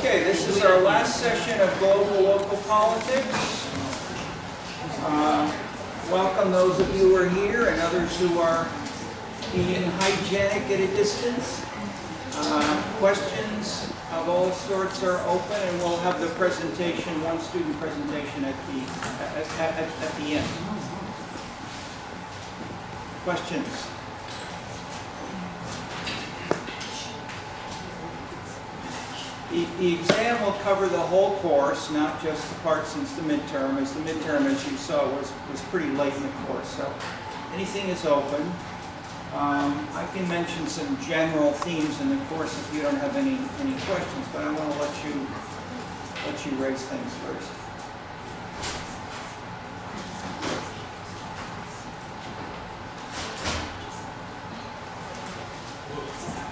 Okay, this is our last session of Global Local Politics. Welcome those of you who are here and others who are being hygienic at a distance. Questions of all sorts are open, and we'll have the presentation, one student presentation at the end. Questions? The exam will cover the whole course, not just the part since the midterm, as the midterm, as you saw, was pretty late in the course. So anything is open. I can mention some general themes in the course if you don't have any questions, but I want to let you raise things first.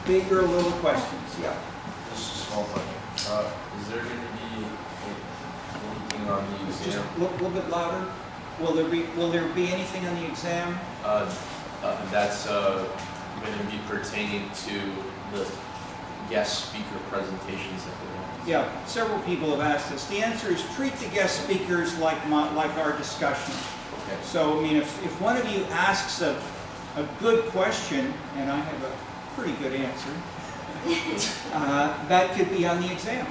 Big or little questions? Yeah. Just a small thing. Is there going to be anything on the exam? Just a little bit louder. Will there be anything on the exam? That's going to be pertaining to the guest speaker presentations that we want. Yeah, several people have asked this. The answer is treat the guest speakers like our discussion. Okay. So, I mean, if one of you asks a good question, and I have a pretty good answer, that could be on the exam.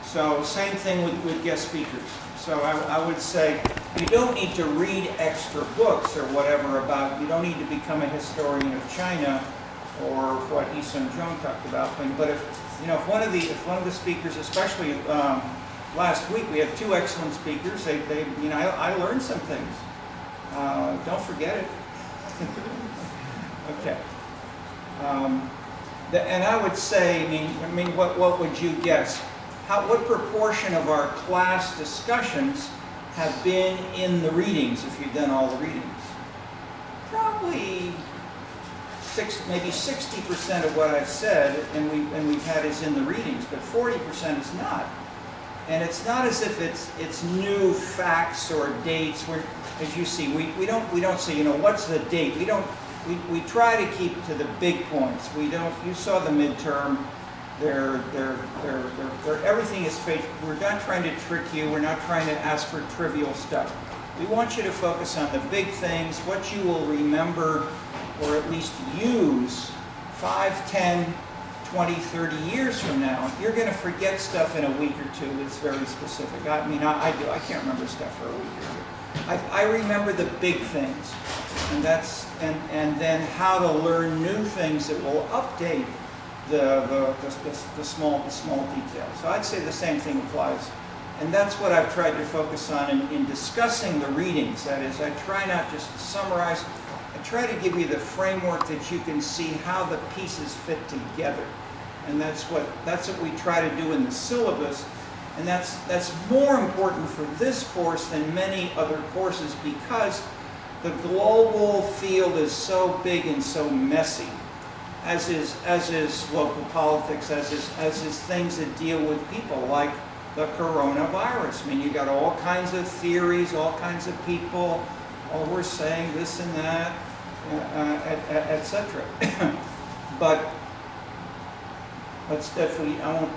So same thing with guest speakers. So I would say you don't need to read extra books or whatever about, you don't need to become a historian of China or what Yi-Sun Jung talked about. But if one of the speakers, especially last week, we had two excellent speakers. I learned some things. Don't forget it. Okay. And I would say, I mean, what would you guess? What proportion of our class discussions have been in the readings, if you've done all the readings? Probably maybe 60% of what I've said and we've had is in the readings, but 40% is not. And it's not as if it's new facts or dates. As you see, we don't say, what's the date? We try to keep to the big points. We don't. You saw the midterm. Everything is fake. We're not trying to trick you. We're not trying to ask for trivial stuff. We want you to focus on the big things, what you will remember, or at least use 5, 10, 20, 30 years from now. You're going to forget stuff in a week or two that's very specific. I mean, I do. I can't remember stuff for a week or two. I remember the big things, and then how to learn new things that will update the small details. So I'd say the same thing applies, and that's what I've tried to focus on in discussing the readings. That is, I try not just to summarize. I try to give you the framework that you can see how the pieces fit together, and that's what we try to do in the syllabus. And that's more important for this course than many other courses because the global field is so big and so messy, as is local politics, as is things that deal with people like the coronavirus. I mean, you got all kinds of theories, all kinds of people. Oh, we're saying this and that, etc. But definitely, I won't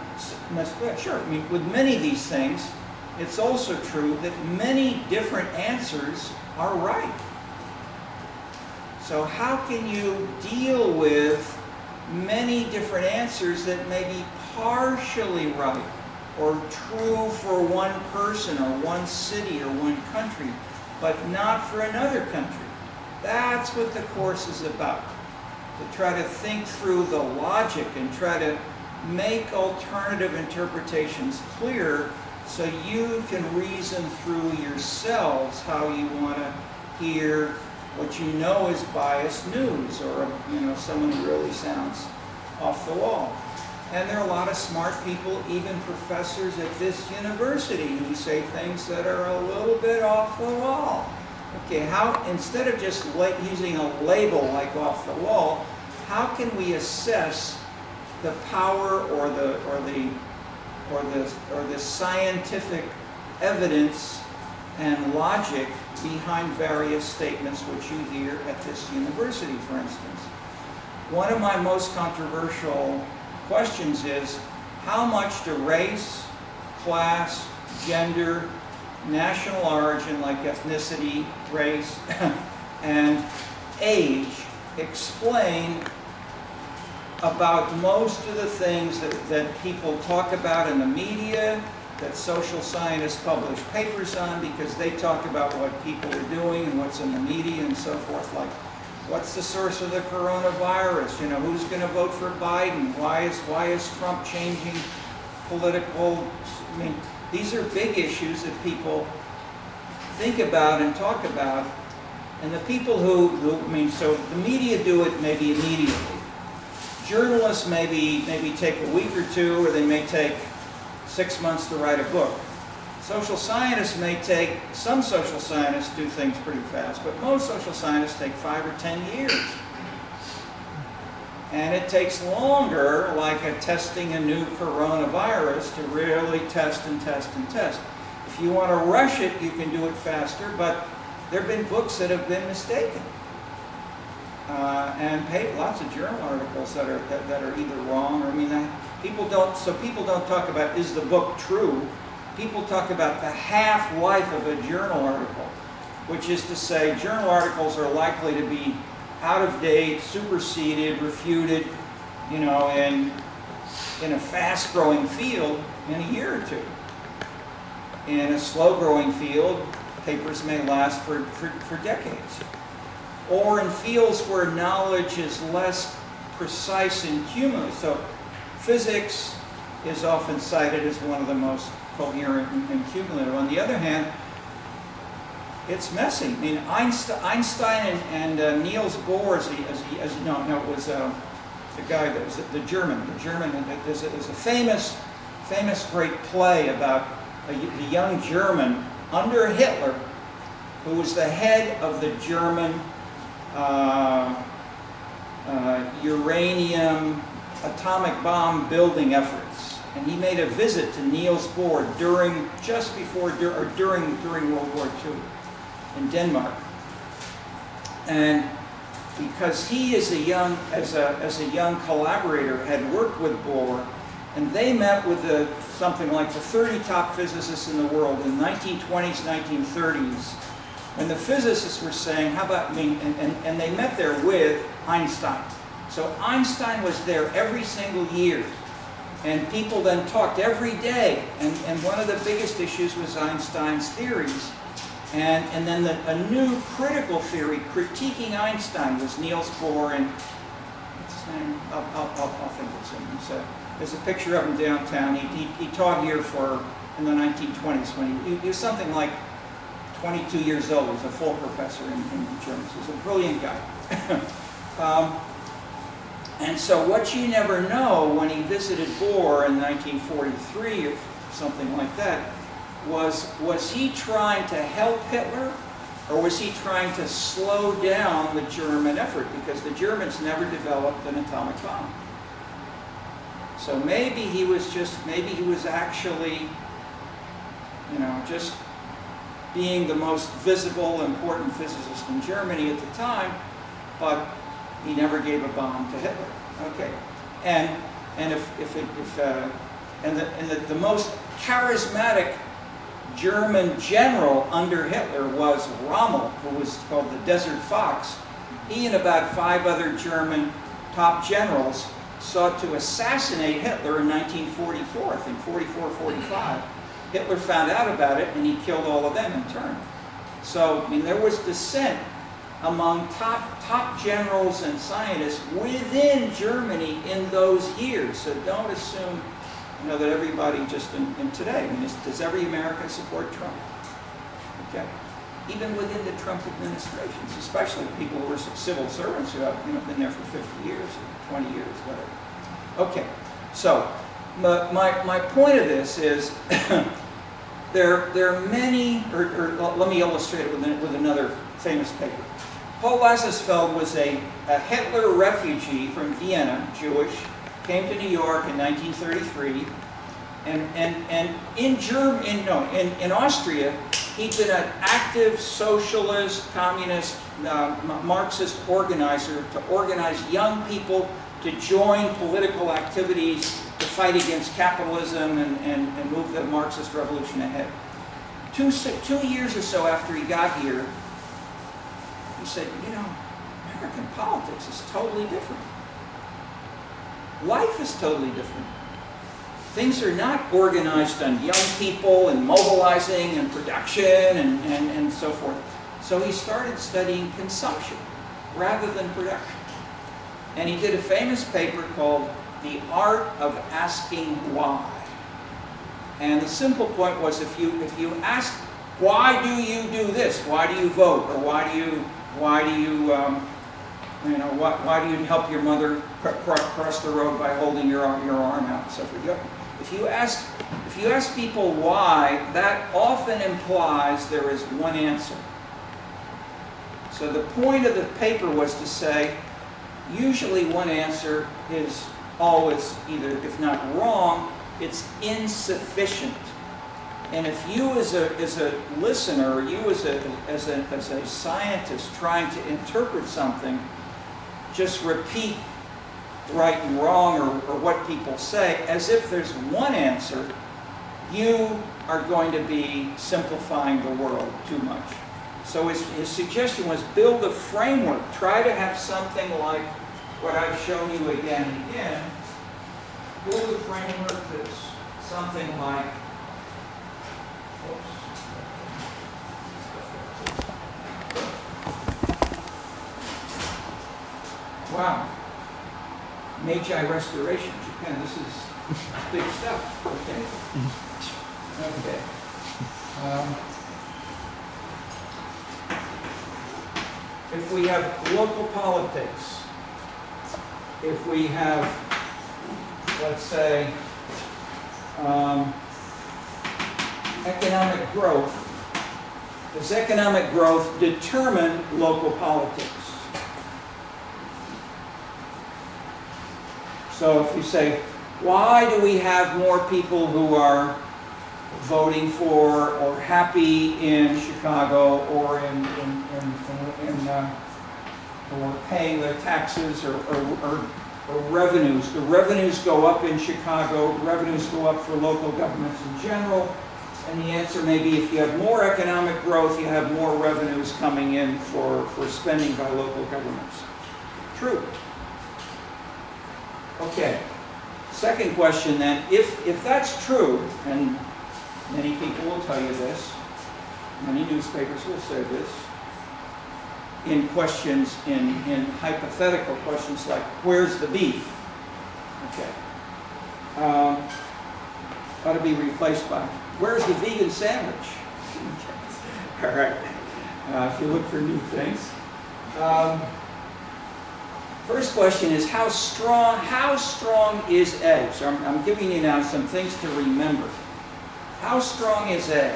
mess with that. Sure, I mean, with many of these things, it's also true that many different answers are right. So how can you deal with many different answers that may be partially right or true for one person or one city or one country, but not for another country? That's what the course is about. To try to think through the logic and try to make alternative interpretations clear so you can reason through yourselves how you want to hear what you know is biased news or someone who really sounds off the wall. And there are a lot of smart people, even professors at this university, who say things that are a little bit off the wall. Okay, how, instead of just using a label like off the wall, how can we assess the power or the scientific evidence and logic behind various statements which you hear at this university, for instance? One of my most controversial questions is, how much do race, class, gender, national origin like ethnicity, race, and age explain about most of the things that people talk about in the media, that social scientists publish papers on because they talk about what people are doing and what's in the media and so forth, like what's the source of the coronavirus, you know, who's going to vote for Biden, why is Trump changing political, I mean, these are big issues that people think about and talk about, and the people who I mean, so the media do it maybe immediately. Journalists maybe take a week or two, or they may take 6 months to write a book. Social scientists may take, some social scientists do things pretty fast, but most social scientists take 5 or 10 years. And it takes longer, like testing a new coronavirus, to really test and test and test. If you want to rush it, you can do it faster, but there have been books that have been mistaken. And lots of journal articles that are either wrong, or I mean, people don't talk about, is the book true? People talk about the half-life of a journal article, which is to say journal articles are likely to be out of date, superseded, refuted, you know, in a fast-growing field in a year or two. In a slow-growing field, papers may last for decades. Or in fields where knowledge is less precise and cumulative. So physics is often cited as one of the most coherent and cumulative. On the other hand, it's messy. I mean, Einstein and Niels Bohr, it was the guy that was the German. There's a famous great play about the young German under Hitler, who was the head of the German uranium atomic bomb building efforts, and he made a visit to Niels Bohr during World War II in Denmark, and because he as a young collaborator had worked with Bohr, and they met with something like the 30 top physicists in the world in the 1920s, 1930s. And the physicists were saying, how about me? And they met there with Einstein. So Einstein was there every single year. And people then talked every day. And one of the biggest issues was Einstein's theories. And then a new critical theory critiquing Einstein was Niels Bohr. And what's his name? I'll think it's him. There's a picture of him downtown. He taught here in the 1920s when he was something like 22 years old. He was a full professor in German. He was a brilliant guy. And so what you never know when he visited Bohr in 1943 or something like that, was he trying to help Hitler, or was he trying to slow down the German effort? Because the Germans never developed an atomic bomb. So maybe he was actually, you know, just being the most visible, important physicist in Germany at the time, but he never gave a bomb to Hitler. Okay, and the most charismatic German general under Hitler was Rommel, who was called the Desert Fox. He and about 5 other German top generals sought to assassinate Hitler in 1944, I think 44, 45. Hitler found out about it, and he killed all of them in turn. So, I mean, there was dissent among top generals and scientists within Germany in those years. So don't assume, you know, that everybody just in today. I mean, does every American support Trump? Okay. Even within the Trump administrations, especially people who are civil servants who have, you know, been there for 50 years or 20 years, whatever. Okay. So my point of this is there are many, or let me illustrate it with another famous paper. Paul Lazarsfeld was a Hitler refugee from Vienna, Jewish, came to New York in 1933, and in Austria, he'd been an active socialist, communist, Marxist organizer to organize young people to join political activities the fight against capitalism and move the Marxist revolution ahead. 2 years or so after he got here, he said, you know, American politics is totally different. Life is totally different. Things are not organized on young people and mobilizing and production and so forth. So he started studying consumption rather than production. And he did a famous paper called The Art of Asking Why. And the simple point was, if you ask, why do you do this? Why do you vote? Or why do you help your mother cross the road by holding your arm out and so forth? If you ask people why, that often implies there is one answer. So the point of the paper was to say, usually one answer is always either, if not wrong, it's insufficient. And if you as a listener, or you as a scientist trying to interpret something, just repeat right and wrong or what people say as if there's one answer, you are going to be simplifying the world too much. So his suggestion was build a framework. Try to have something like what I've shown you again and again. Build a framework that's something like, wow, Meiji Restoration, Japan. This is big stuff. Okay. Okay. If we have local politics, if we have, let's say, economic growth, does economic growth determine local politics? So if you say, why do we have more people who are voting for or happy in Chicago or or paying their taxes or revenues? The revenues go up in Chicago, revenues go up for local governments in general, and the answer may be if you have more economic growth, you have more revenues coming in for spending by local governments. True. Okay. Second question then, if that's true, and many people will tell you this, many newspapers will say this, in questions, in hypothetical questions like, where's the beef? Okay. Ought to be replaced by, where's the vegan sandwich? All right. If you look for new things. First question is, how strong is A? So I'm giving you now some things to remember. How strong is A?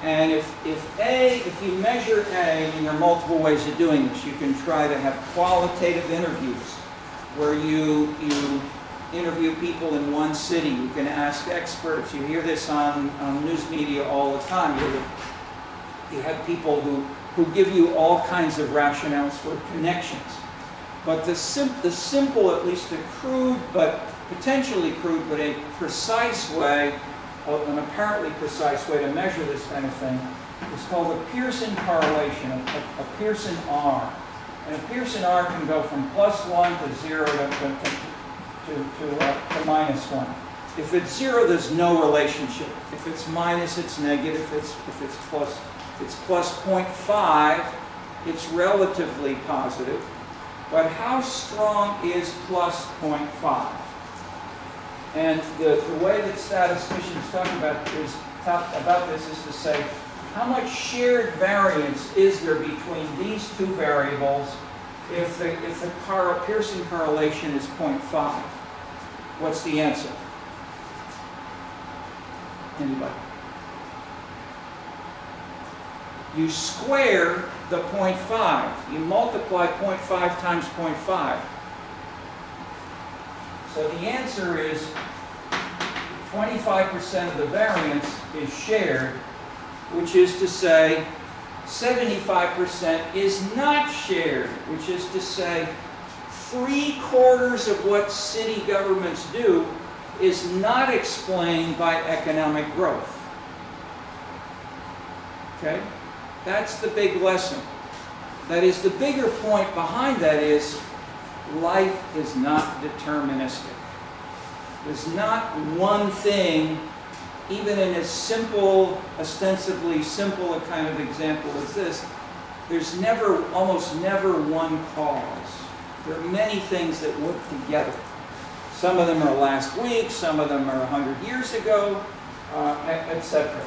And if you measure A, and there are multiple ways of doing this, you can try to have qualitative interviews where you interview people in one city. You can ask experts. You hear this on news media all the time. You have people who give you all kinds of rationales for connections. But the simple, at least a crude, but potentially crude, but a precise way, an apparently precise way to measure this kind of thing is called a Pearson correlation, a Pearson R. And a Pearson R can go from +1 to 0 to -1. If it's 0, there's no relationship. If it's minus, it's negative. If it's plus, it's +0.5. It's relatively positive. But how strong is +0.5? And the way that statisticians talk about this is to say, how much shared variance is there between these two variables if the Pearson correlation is 0.5? What's the answer? Anybody? You square the 0.5. You multiply 0.5 times 0.5. So the answer is 25% of the variance is shared, which is to say 75% is not shared, which is to say 3/4 of what city governments do is not explained by economic growth. Okay? That's the big lesson. That is, the bigger point behind that is life is not deterministic. There's not one thing, even in as simple, ostensibly simple a kind of example as this, there's never, almost never one cause. There are many things that work together. Some of them are last week, some of them are 100 years ago, etc.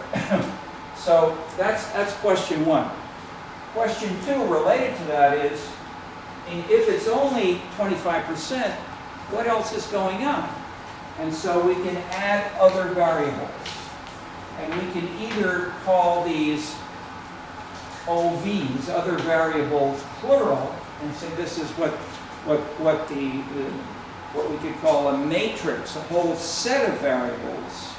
So that's question one. Question two, related to that, is if it's only 25%, what else is going on? And so we can add other variables. And we can either call these OVs, other variables, plural, and say this is what we could call a matrix, a whole set of variables.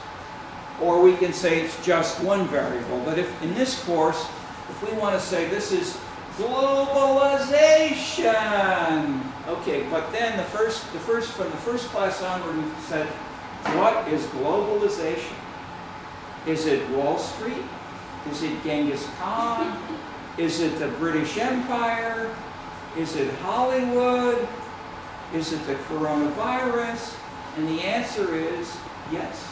Or we can say it's just one variable. But if in this course, if we want to say this is globalization, okay, but then from the first class onward, we said, what is globalization? Is it Wall Street? Is it Genghis Khan? Is it the British Empire? Is it Hollywood? Is it the coronavirus? And the answer is yes.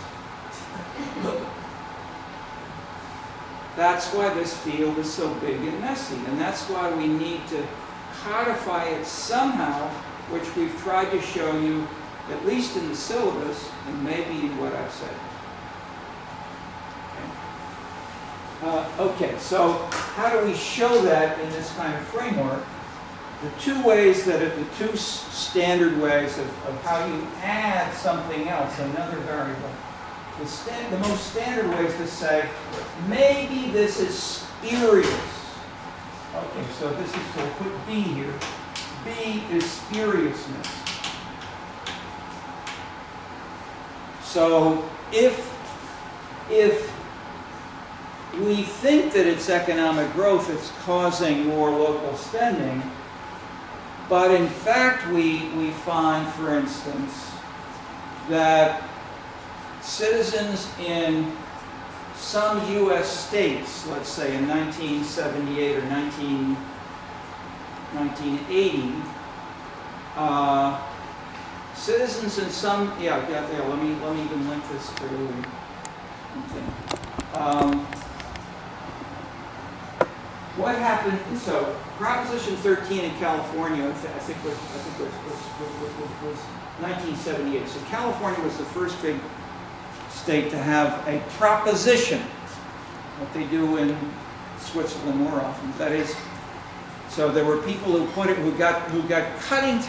That's why this field is so big and messy, and that's why we need to codify it somehow, which we've tried to show you, at least in the syllabus, and maybe in what I've said. Okay, so how do we show that in this kind of framework? The two ways that the two standard ways of how you add something else, another variable. The most standard way is to say, maybe this is spurious. Okay, so this is, so we'll put B here. B is spuriousness. So if we think that it's economic growth that's causing more local spending, but in fact we find, for instance, that citizens in some U.S. states, let's say in 1978 or 1980, citizens in some, let me even link this through. What happened? So Proposition 13 in California, I think was 1978. So California was the first big state to have a proposition, what they do in Switzerland more often. That is, so there were people who got cutting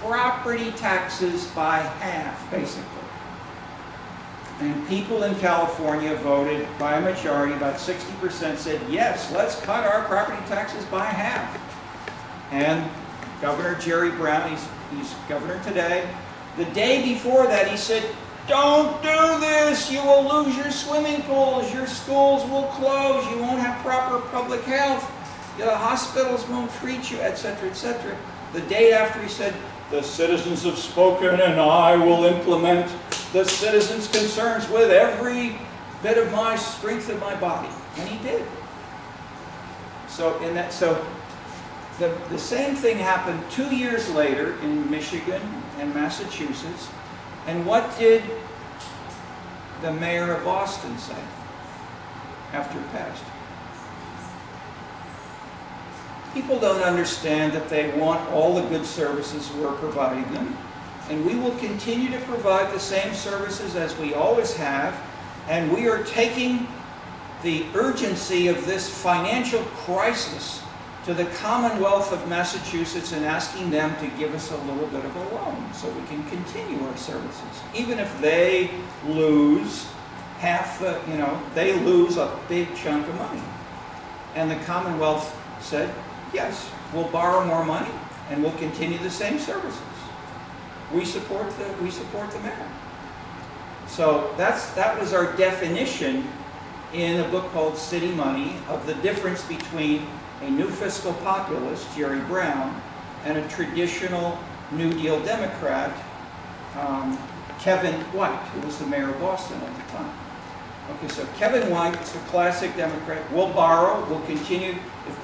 property taxes by half, basically. And people in California voted by a majority, about 60% said, yes, let's cut our property taxes by half. And Governor Jerry Brown, he's governor today, the day before that he said, don't do this, you will lose your swimming pools, your schools will close, you won't have proper public health, the hospitals won't treat you, etc., etc. The day after he said, the citizens have spoken and I will implement the citizens' concerns with every bit of my strength of my body. And he did. So the same thing happened 2 years later in Michigan and Massachusetts. And what did the mayor of Boston say after it passed? People don't understand that they want all the good services we're providing them. And we will continue to provide the same services as we always have. And we are taking the urgency of this financial crisis to the Commonwealth of Massachusetts and asking them to give us a little bit of a loan so we can continue our services. Even if they lose half the, they lose a big chunk of money. And the Commonwealth said, yes, we'll borrow more money and we'll continue the same services. We support the mayor. So that was our definition in a book called City Money of the difference between a new fiscal populist, Jerry Brown, and a traditional New Deal Democrat, Kevin White, who was the mayor of Boston at the time. Okay, so Kevin White is a classic Democrat. We'll borrow, we'll continue.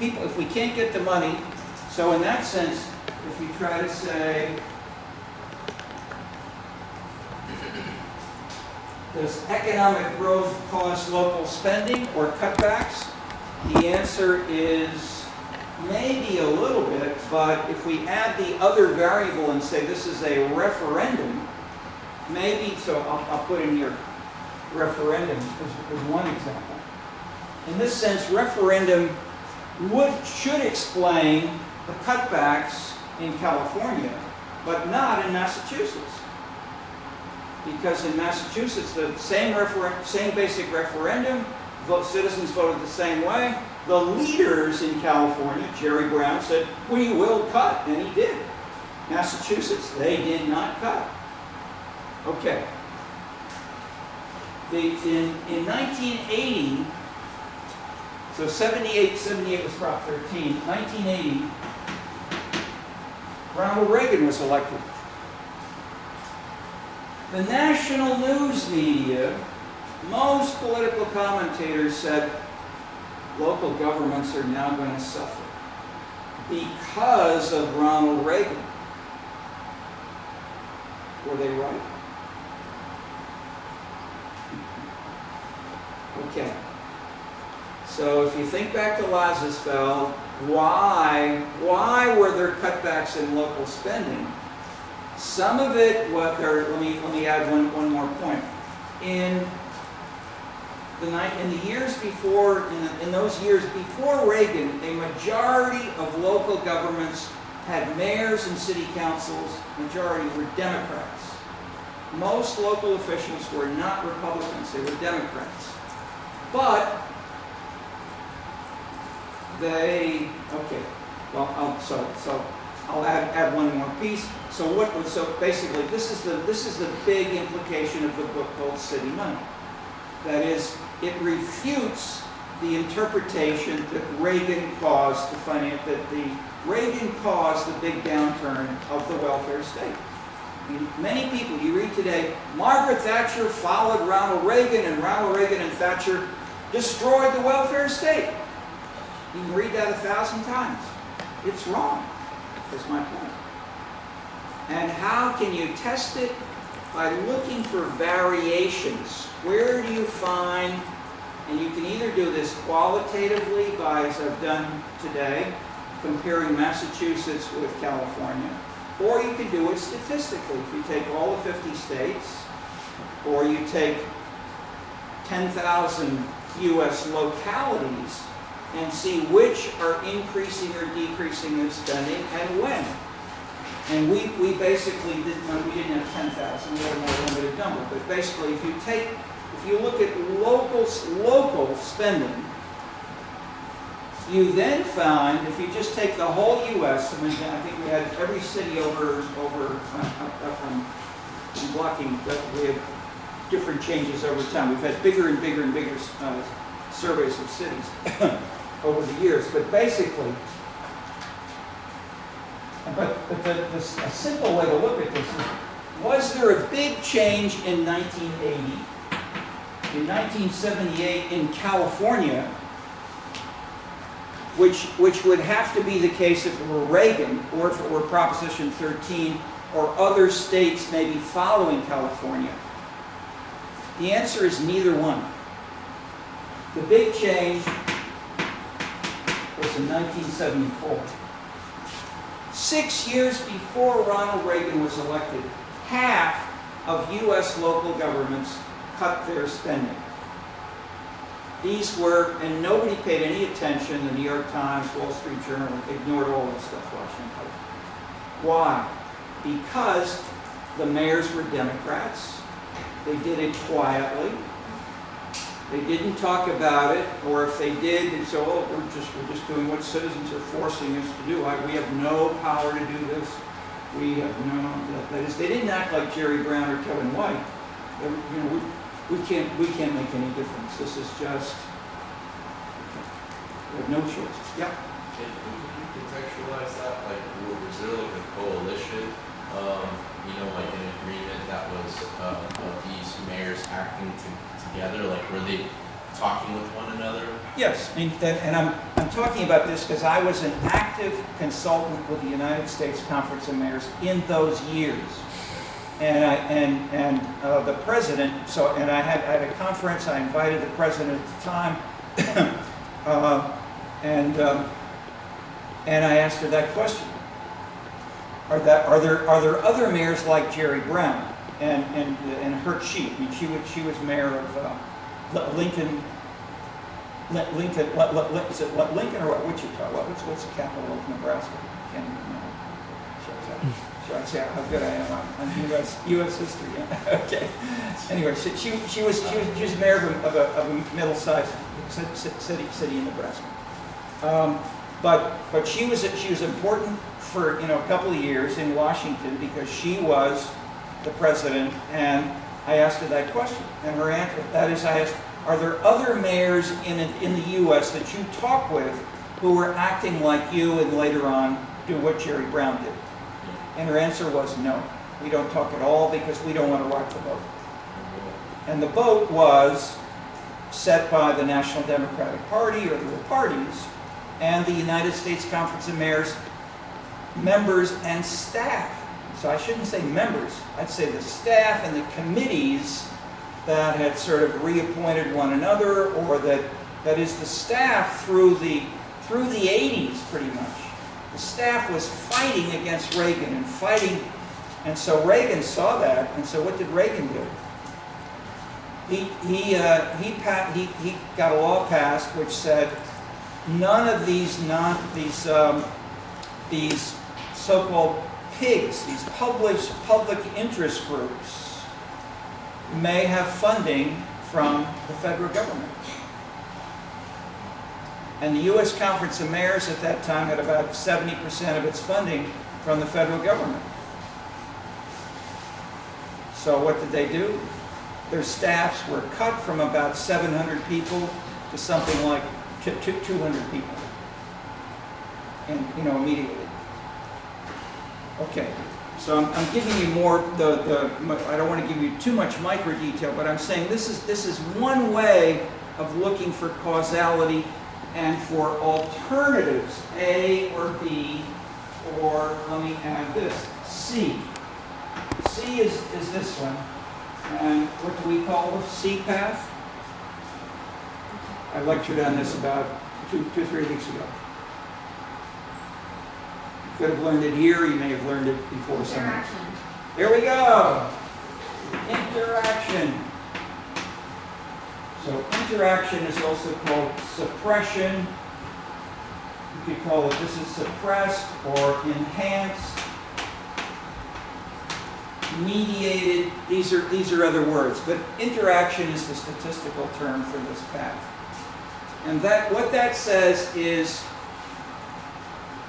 If we can't get the money, so in that sense, if you try to say, does economic growth cause local spending or cutbacks? The answer is maybe a little bit, but if we add the other variable and say this is a referendum, maybe, so I'll put in here referendum as one example. In this sense, referendum should explain the cutbacks in California, but not in Massachusetts. Because in Massachusetts, the same basic referendum, citizens voted the same way. The leaders in California, Jerry Brown, said, we will cut, and he did. Massachusetts, they did not cut. Okay. In 1980, so 78 was Prop 13, 1980, Ronald Reagan was elected. The national news media, most political commentators said local governments are now going to suffer because of Ronald Reagan. Were they right? Okay. So if you think back to Lazarsfeld, why were there cutbacks in local spending? Some of it, let me add one more point. In the years before, in those years before Reagan, a majority of local governments had mayors and city councils. Majority were Democrats. Most local officials were not Republicans; they were Democrats. But they I'll add one more piece. So basically, this is the big implication of the book called City Money. That is, it refutes the interpretation that Reagan caused Reagan caused the big downturn of the welfare state. I mean, many people you read today, Margaret Thatcher followed Ronald Reagan, and Ronald Reagan and Thatcher destroyed the welfare state. You can read that 1,000 times. It's wrong. That's my point. And how can you test it? By looking for variations. Where do you find, and you can either do this qualitatively by, as I've done today, comparing Massachusetts with California, or you can do it statistically. If you take all the 50 states, or you take 10,000 U.S. localities, and see which are increasing or decreasing in spending and when. And we basically we didn't have 10,000, we had a more limited number. But basically, if you look at local spending, you then find, if you just take the whole U.S., I mean, I think we had every city over I'm blocking, but we have different changes over time. We've had bigger and bigger and bigger surveys of cities over the years. But basically, a simple way to look at this is, was there a big change in 1980, in 1978 in California, which would have to be the case if it were Reagan, or if it were Proposition 13, or other states maybe following California? The answer is neither one. The big change was in 1974. 6 years before Ronald Reagan was elected, half of U.S. local governments cut their spending. These were, and nobody paid any attention. The New York Times, Wall Street Journal ignored all this stuff, Washington Post. Why? Because the mayors were Democrats. They did it quietly. They didn't talk about it, or if they did, they'd say, "Oh, we're just doing what citizens are forcing us to do. We have no power to do this. We have no." That is, they didn't act like Jerry Brown or Kevin White. We can't make any difference. This is just, we have no choice. Yeah. contextualize that? Like, was there like a coalition, like an agreement that was of these mayors acting together? Like, were they talking with one another? Yes, and I'm talking about this because I was an active consultant with the United States Conference of Mayors in those years. And the president, and I had a conference, I invited the president at the time, and I asked her that question. Are there other mayors like Jerry Brown and Hurt Sheep? I mean, she was mayor of Lincoln. Is it Lincoln or what? Wichita? What's the capital of Nebraska? I can't even remember. Should I say how good I am on U.S. history? Okay. Anyway, she was mayor of a middle-sized city in Nebraska. But she was important for a couple of years in Washington because she was the president, and I asked her that question, and her answer I asked, are there other mayors in the U.S. that you talk with who were acting like you and later on do what Jerry Brown did? And her answer was no. We don't talk at all because we don't want to rock the boat. And the boat was set by the National Democratic Party or the parties and the United States Conference of Mayors members and staff. So I shouldn't say members, I'd say the staff and the committees that had sort of reappointed one another, or that is the staff through the 80s pretty much. The staff was fighting against Reagan and fighting, and so Reagan saw that, and so what did Reagan do? He got a law passed which said none of these so-called PIGs, these public interest groups, may have funding from the federal government. And the U.S. Conference of Mayors at that time had about 70% of its funding from the federal government. So what did they do? Their staffs were cut from about 700 people to something like 200 people, and immediately. Okay, so I'm giving you more. I don't want to give you too much micro detail, but I'm saying this is one way of looking for causality and for alternatives, A or B, or let me add this, C. C is this one, and what do we call the C path? I lectured on this about 2-3 weeks ago. You could have learned it here, you may have learned it before. Interaction. Here we go. Interaction. So interaction is also called suppression. You could call it, this is suppressed or enhanced, mediated. These are other words, but interaction is the statistical term for this path. And what that says is,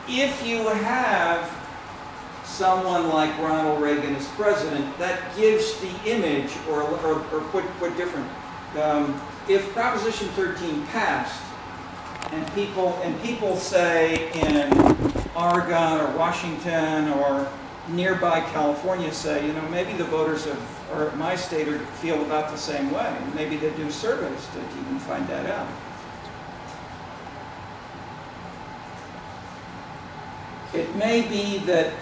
if you have someone like Ronald Reagan as president, that gives the image, or put different. If Proposition 13 passed, and people say in Oregon or Washington or nearby California say, maybe the voters of my state feel about the same way. Maybe they do surveys to even find that out. It may be that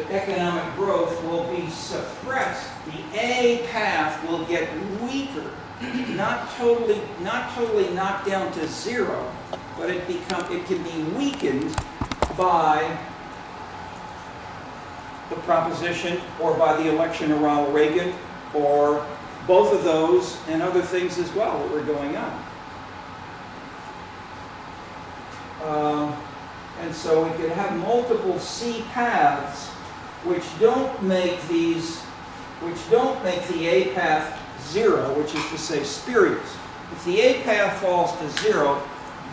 economic growth will be suppressed. The A path will get weaker, not totally knocked down to zero, but it can be weakened by the proposition or by the election of Ronald Reagan, or both of those and other things as well that were going on. And so we could have multiple C paths which don't make the A path zero, which is to say spurious. If the A path falls to zero,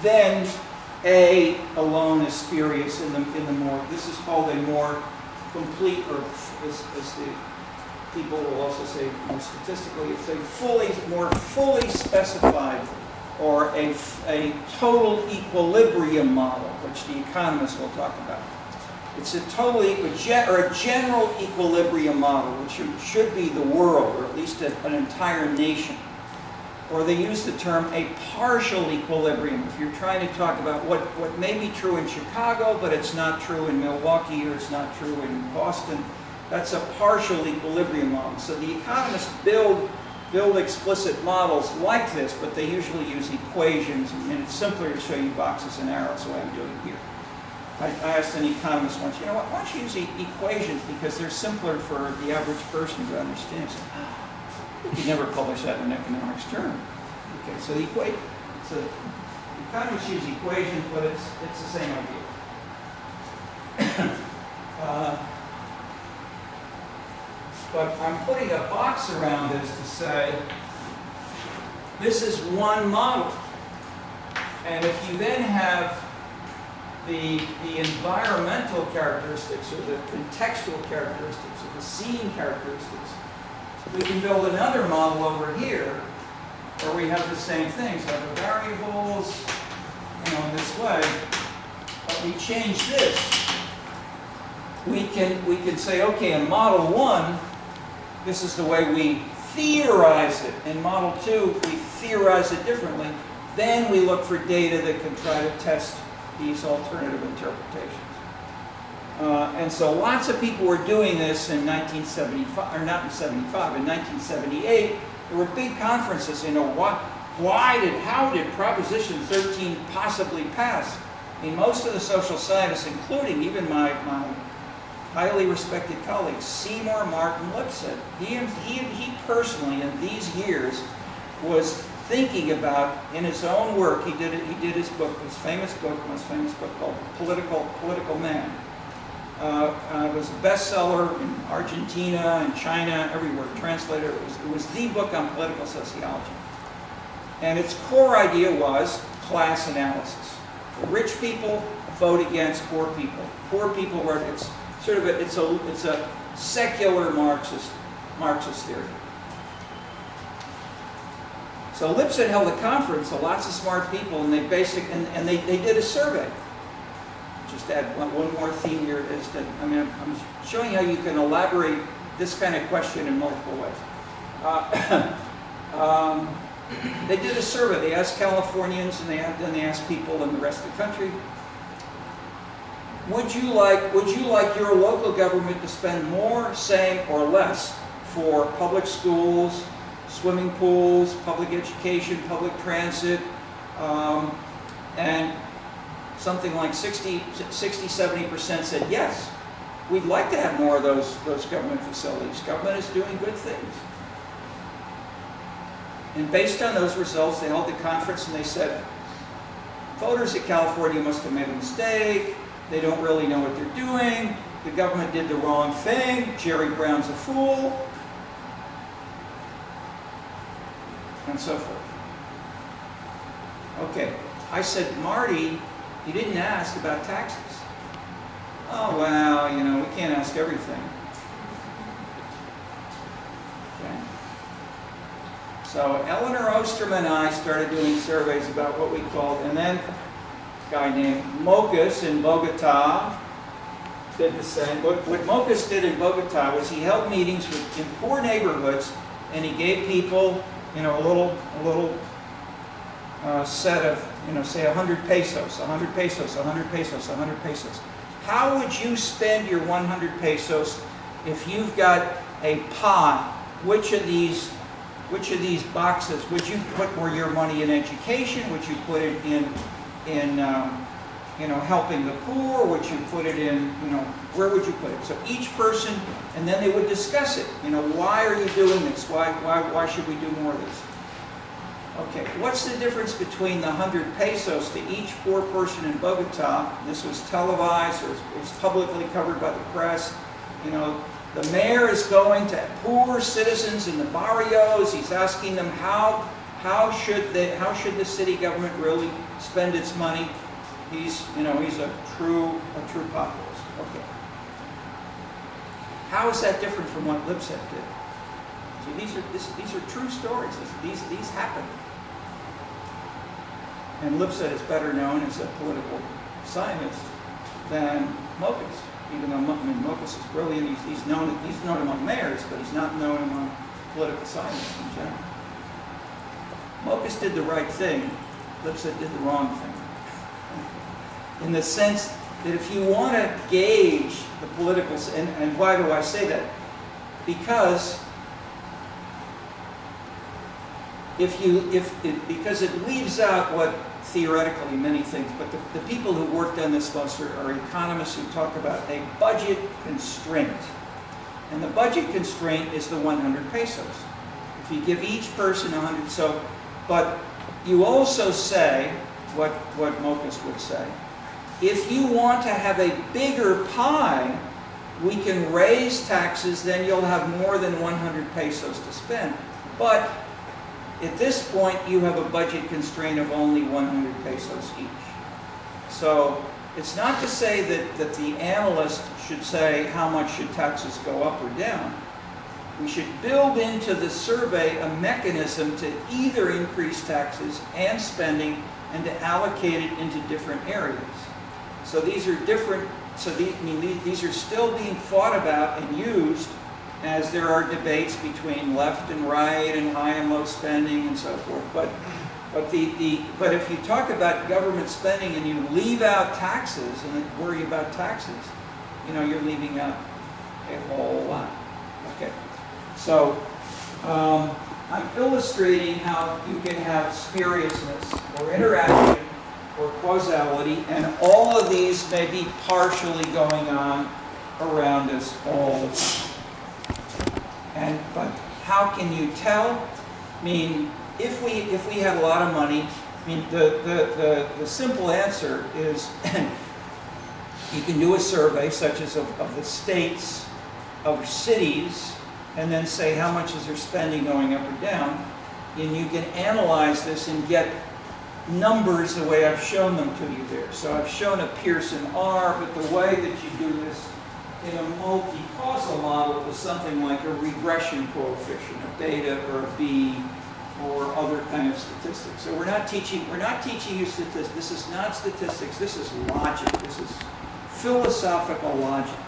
then A alone is spurious in the more. This is called a more complete, or as the people will also say more statistically, it's a more fully specified or a total equilibrium model, which the economists will talk about. It's a a general equilibrium model, which should be the world, or at least an entire nation. Or they use the term a partial equilibrium. If you're trying to talk about what may be true in Chicago, but it's not true in Milwaukee, or it's not true in Boston, that's a partial equilibrium model. So the economists build explicit models like this, but they usually use equations, and it's simpler to show you boxes and arrows the way I'm doing here. I asked an economist once, you know what, why don't you use equations, because they're simpler for the average person to understand. So, you could never publish that in an economics journal. Okay, so economists use equations, but it's the same idea. But I'm putting a box around this to say, this is one model. And if you then have the environmental characteristics, or the contextual characteristics, or the scene characteristics, we can build another model over here where we have the same things, have the variables, in this way. But we change this. We can say, okay, in model 1, this is the way we theorize it. In model 2, we theorize it differently. Then we look for data that can try to test these alternative interpretations. And so lots of people were doing this in 1975, or not in 75, in 1978. There were big conferences, how did Proposition 13 possibly pass? I mean, most of the social scientists, including even my highly respected colleague, Seymour Martin Lipset, he personally, in these years, was thinking about, in his own work, he did his book, his most famous book called Political Man. It was a bestseller in Argentina and China, everywhere, translated. It was the book on political sociology. And its core idea was class analysis. The rich people vote against poor people. Poor people were, it's a secular Marxist theory. So Lipset held a conference, so lots of smart people, and they did a survey. Just add one more theme here is that, I'm showing how you can elaborate this kind of question in multiple ways. They did a survey. They asked Californians, and then they asked people in the rest of the country, would you like your local government to spend more, same, or less for public schools, swimming pools, public education, public transit, and something like 60–70% said yes. We'd like to have more of those government facilities. Government is doing good things. And based on those results, they held a conference and they said, voters in California must have made a mistake. They don't really know what they're doing. The government did the wrong thing. Jerry Brown's a fool. And so forth. Okay, I said, Marty, you didn't ask about taxes. Oh, well, we can't ask everything. Okay. So Eleanor Ostrom and I started doing surveys about what we called, and then a guy named Mocus in Bogota did the same. What Mocus did in Bogota was he held meetings in poor neighborhoods, and he gave people, a little set of, say 100 pesos, 100 pesos, 100 pesos, 100 pesos. How would you spend your 100 pesos if you've got a pot? Which of these boxes would you put more your money in education? Would you put it in helping the poor? Would you put it in, where would you put it? So each person, and then they would discuss it. Why are you doing this? Why should we do more of this? Okay, what's the difference between the 100 pesos to each poor person in Bogota? This was televised, or it was publicly covered by the press. The mayor is going to poor citizens in the barrios. He's asking them how should the city government really spend its money. He's a true populist. Okay. How is that different from what Lipset did? See, these are true stories. These happen. And Lipset is better known as a political scientist than Mokus. Even though Mokus is brilliant, he's known among mayors, but he's not known among political scientists in general. Mokus did the right thing. Lipset did the wrong thing. In the sense that if you want to gauge the political, and why do I say that? Because because it leaves out what theoretically many things, but the people who worked on this most are economists who talk about a budget constraint. And the budget constraint is the 100 pesos. If you give each person 100, but you also say, what Mokus would say, if you want to have a bigger pie, we can raise taxes, then you'll have more than 100 pesos to spend. But at this point, you have a budget constraint of only 100 pesos each. So it's not to say that the analyst should say how much should taxes go up or down. We should build into the survey a mechanism to either increase taxes and spending and to allocate it into different areas. So these are different, these are still being thought about and used as there are debates between left and right and high and low spending and so forth. But if you talk about government spending and you leave out taxes and worry about taxes, you're leaving out a whole lot. Okay, so I'm illustrating how you can have spuriousness or interaction or causality, and all of these may be partially going on around us all the time. But how can you tell? I mean, if we had a lot of money, I mean, the simple answer is you can do a survey such as of the states, of cities, and then say how much is their spending going up or down, and you can analyze this and get numbers the way I've shown them to you there. So I've shown a Pearson R, but the way that you do this in a multi-causal model is something like a regression coefficient, a beta or a B, or other kind of statistics. So we're not teaching you statistics. This is not statistics. This is logic. This is philosophical logic.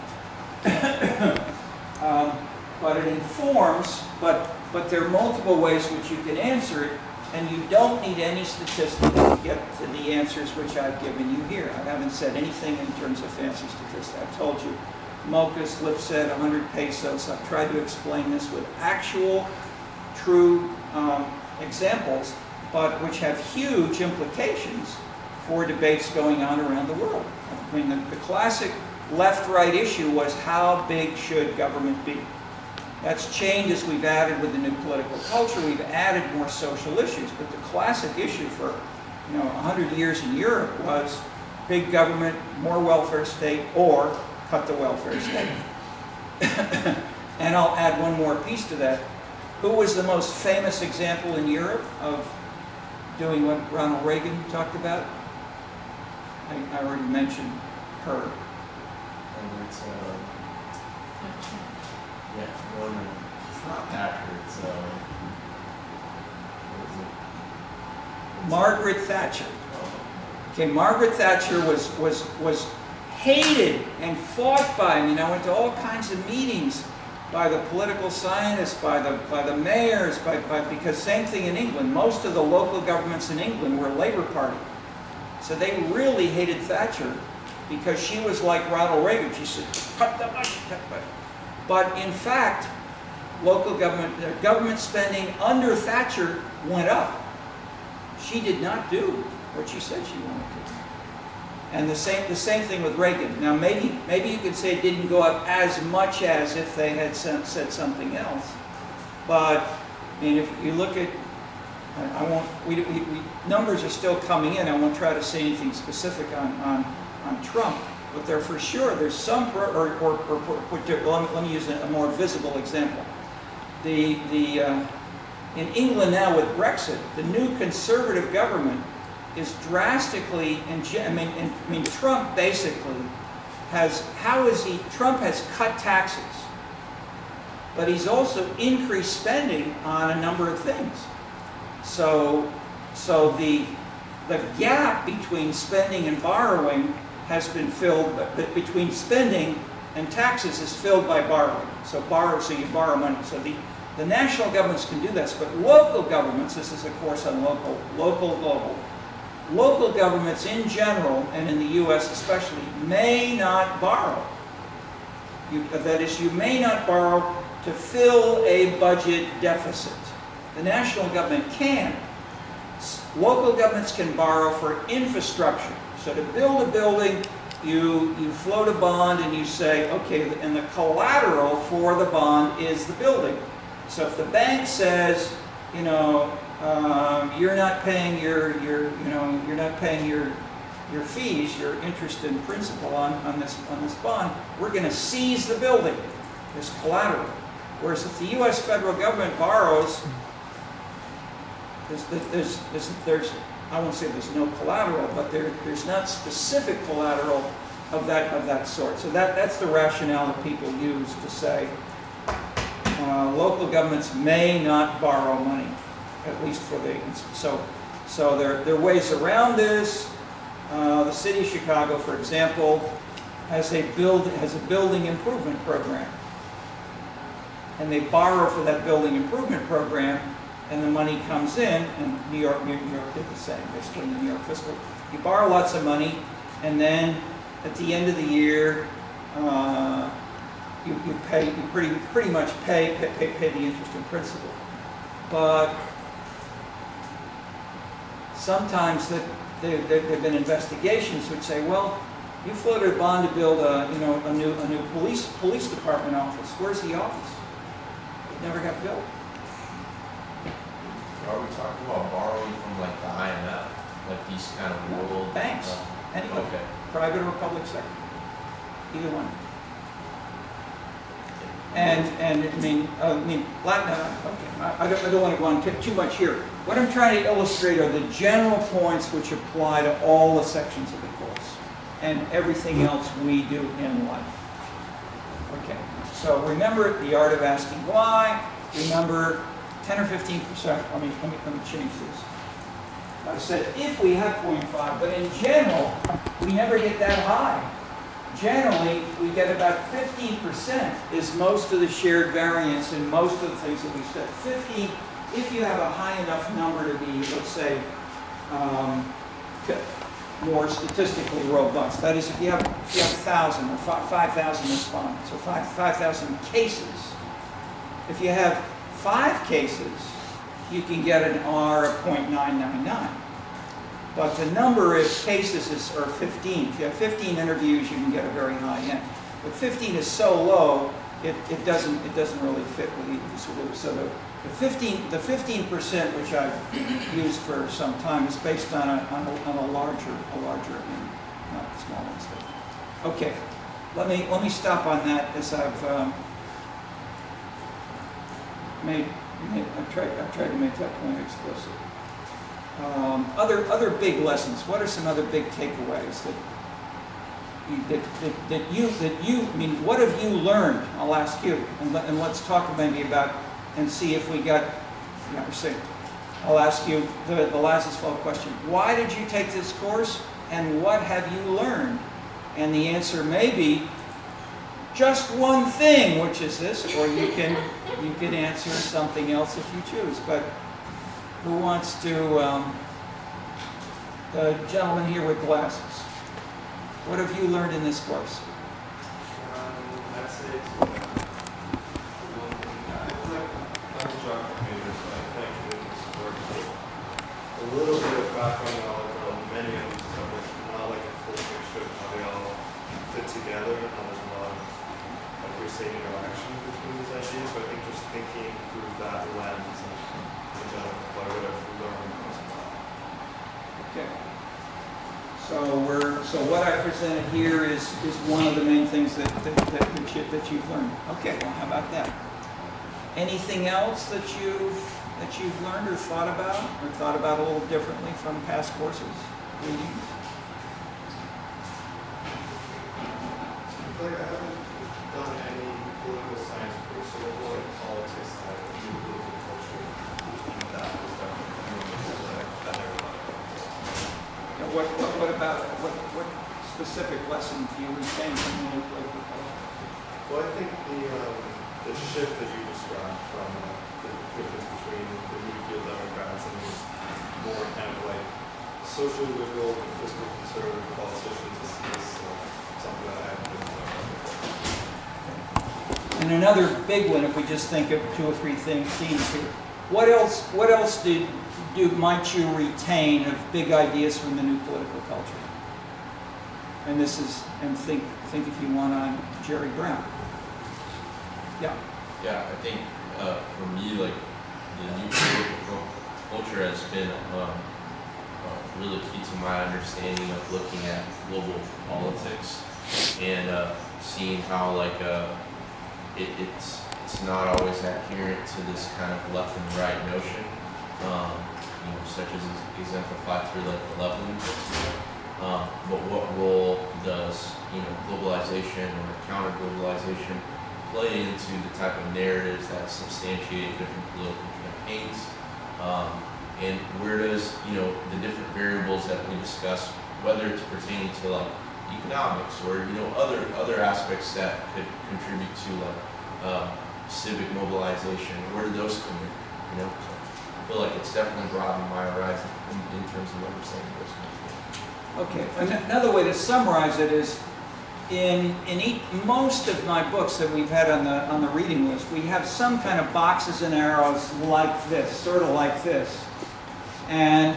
But it informs. But there are multiple ways which you can answer it, and you don't need any statistics to get to the answers which I've given you here. I haven't said anything in terms of fancy statistics. I've told you Mokus, Lipset, 100 pesos. I've tried to explain this with actual, true examples, but which have huge implications for debates going on around the world. I mean, the classic left-right issue was how big should government be? That's changed as we've added with the new political culture. We've added more social issues, but the classic issue for 100 years in Europe was big government, more welfare state, or cut the welfare state. And I'll add one more piece to that. Who was the most famous example in Europe of doing what Ronald Reagan talked about? I already mentioned her. And it's, it's not Thatcher, it's, what is it? Margaret Thatcher. Okay, Margaret Thatcher was hated and fought by, went to all kinds of meetings by the political scientists, by the mayors, because same thing in England. Most of the local governments in England were Labour Party. So they really hated Thatcher because she was like Ronald Reagan. She said, cut the budget, cut the budget. But in fact, local government spending under Thatcher went up. She did not do what she said she wanted to. And the same thing with Reagan. Now maybe you could say it didn't go up as much as if they had said something else. But I mean, if you look at, numbers are still coming in. I won't try to say anything specific on Trump, but there for sure there's some let me use a more visible example. In England now with Brexit, the new Conservative government is drastically, Trump basically Trump has cut taxes, but he's also increased spending on a number of things. So the the gap between spending and borrowing has been filled, but between spending and taxes is filled by borrowing. So you borrow money. So the national governments can do this, but local governments, this is a course on global. Local governments in general, and in the U.S. especially, may not borrow. That is, you may not borrow to fill a budget deficit. The national government can. Local governments can borrow for infrastructure. So to build a building, you float a bond and you say, okay, and the collateral for the bond is the building. So if the bank says, you know, you're not paying your fees, your interest and principal on this bond, we're going to seize the building. There's collateral. Whereas if the U.S. federal government borrows, there's I won't say there's no collateral, but there's not specific collateral of that sort. So that's the rationale that people use to say local governments may not borrow money, at least for the so there are ways around this. The city of Chicago, for example, has a building improvement program, and they borrow for that building improvement program. And the money comes in, and New York did the same, basically in the New York fiscal. You borrow lots of money, and then at the end of the year, you pretty much pay the interest and principal. But sometimes there have been investigations which say, well, you floated a bond to build a new police department office. Where's the office? It never got built. Are we talking about borrowing from like the IMF, like these kind of world banks? Anyway, okay. Private or public sector, either one. And I mean, Latin. Okay, I don't want to go on too much here. What I'm trying to illustrate are the general points which apply to all the sections of the course and everything else we do in life. Okay, so remember the art of asking why. Remember 10 or 15%. Let me change this. I said if we have 0.5, but in general, we never get that high. Generally, we get about 15% is most of the shared variance in most of the things that we said. 15, if you have a high enough number to be, let's say, more statistically robust. That is, if you have 1,000 or 5,000 respondents or 5,000 cases. If you have 5 cases, you can get an R of 0.999. But the number of cases are 15. If you have 15 interviews, you can get a very high end. But 15 is so low, it doesn't really fit with either. So the 15% which I've used for some time is based on a larger end, not small ones. Okay, let me stop on that as I've I've tried to make that point explicit. Other big lessons. What are some other big takeaways that you? I mean, what have you learned? I'll ask you, and let's talk maybe about and see if we got. I'll ask you the last question. Why did you take this course, and what have you learned? And the answer may be just one thing, which is this, or you can answer something else if you choose. But who wants to? The gentleman here with glasses. What have you learned in this course? I'd say it's I feel like I'm shocked for me, so I think it's a little bit of background knowledge on many of these topics, not like a full picture of how they all fit together and how there's a lot of, like you're saying, interaction between these ideas. So I think just thinking through that lens and apply whatever we learn. Okay. So what I presented here is one of the main things that you've learned. Okay, well, how about that? Anything else that you've learned or thought about a little differently from past courses? Reading? I feel like I haven't done any political science course, so like politics, political culture, that was definitely that area. what about it? What specific lesson do you retain from the new political culture? Well, I think the shift that you described from the difference between the New Deal Democrats and these more kind of like socially liberal and fiscal conservative politicians is something that I haven't been talking about. And another big one, if we just think of 2 or 3 themes here, what else might you retain of big ideas from the new political culture? And this is, and think if you want on Jerry Brown. Yeah. Yeah, I think for me, like the new political culture has been really key to my understanding of looking at global politics and seeing how like it's not always adherent to this kind of left and right notion, you know, such as exemplified through like the Leveling principle. But what role does, you know, globalization or counter-globalization play into the type of narratives that substantiate different political campaigns? And where does, you know, the different variables that we discuss, whether it's pertaining to like economics or, you know, other aspects that could contribute to like civic mobilization, where do those come in? You know, so I feel like it's definitely broadened my horizon in terms of understanding those kind of things. Okay, another way to summarize it is in most of my books that we've had on the reading list, we have some kind of boxes and arrows like this, sort of like this. And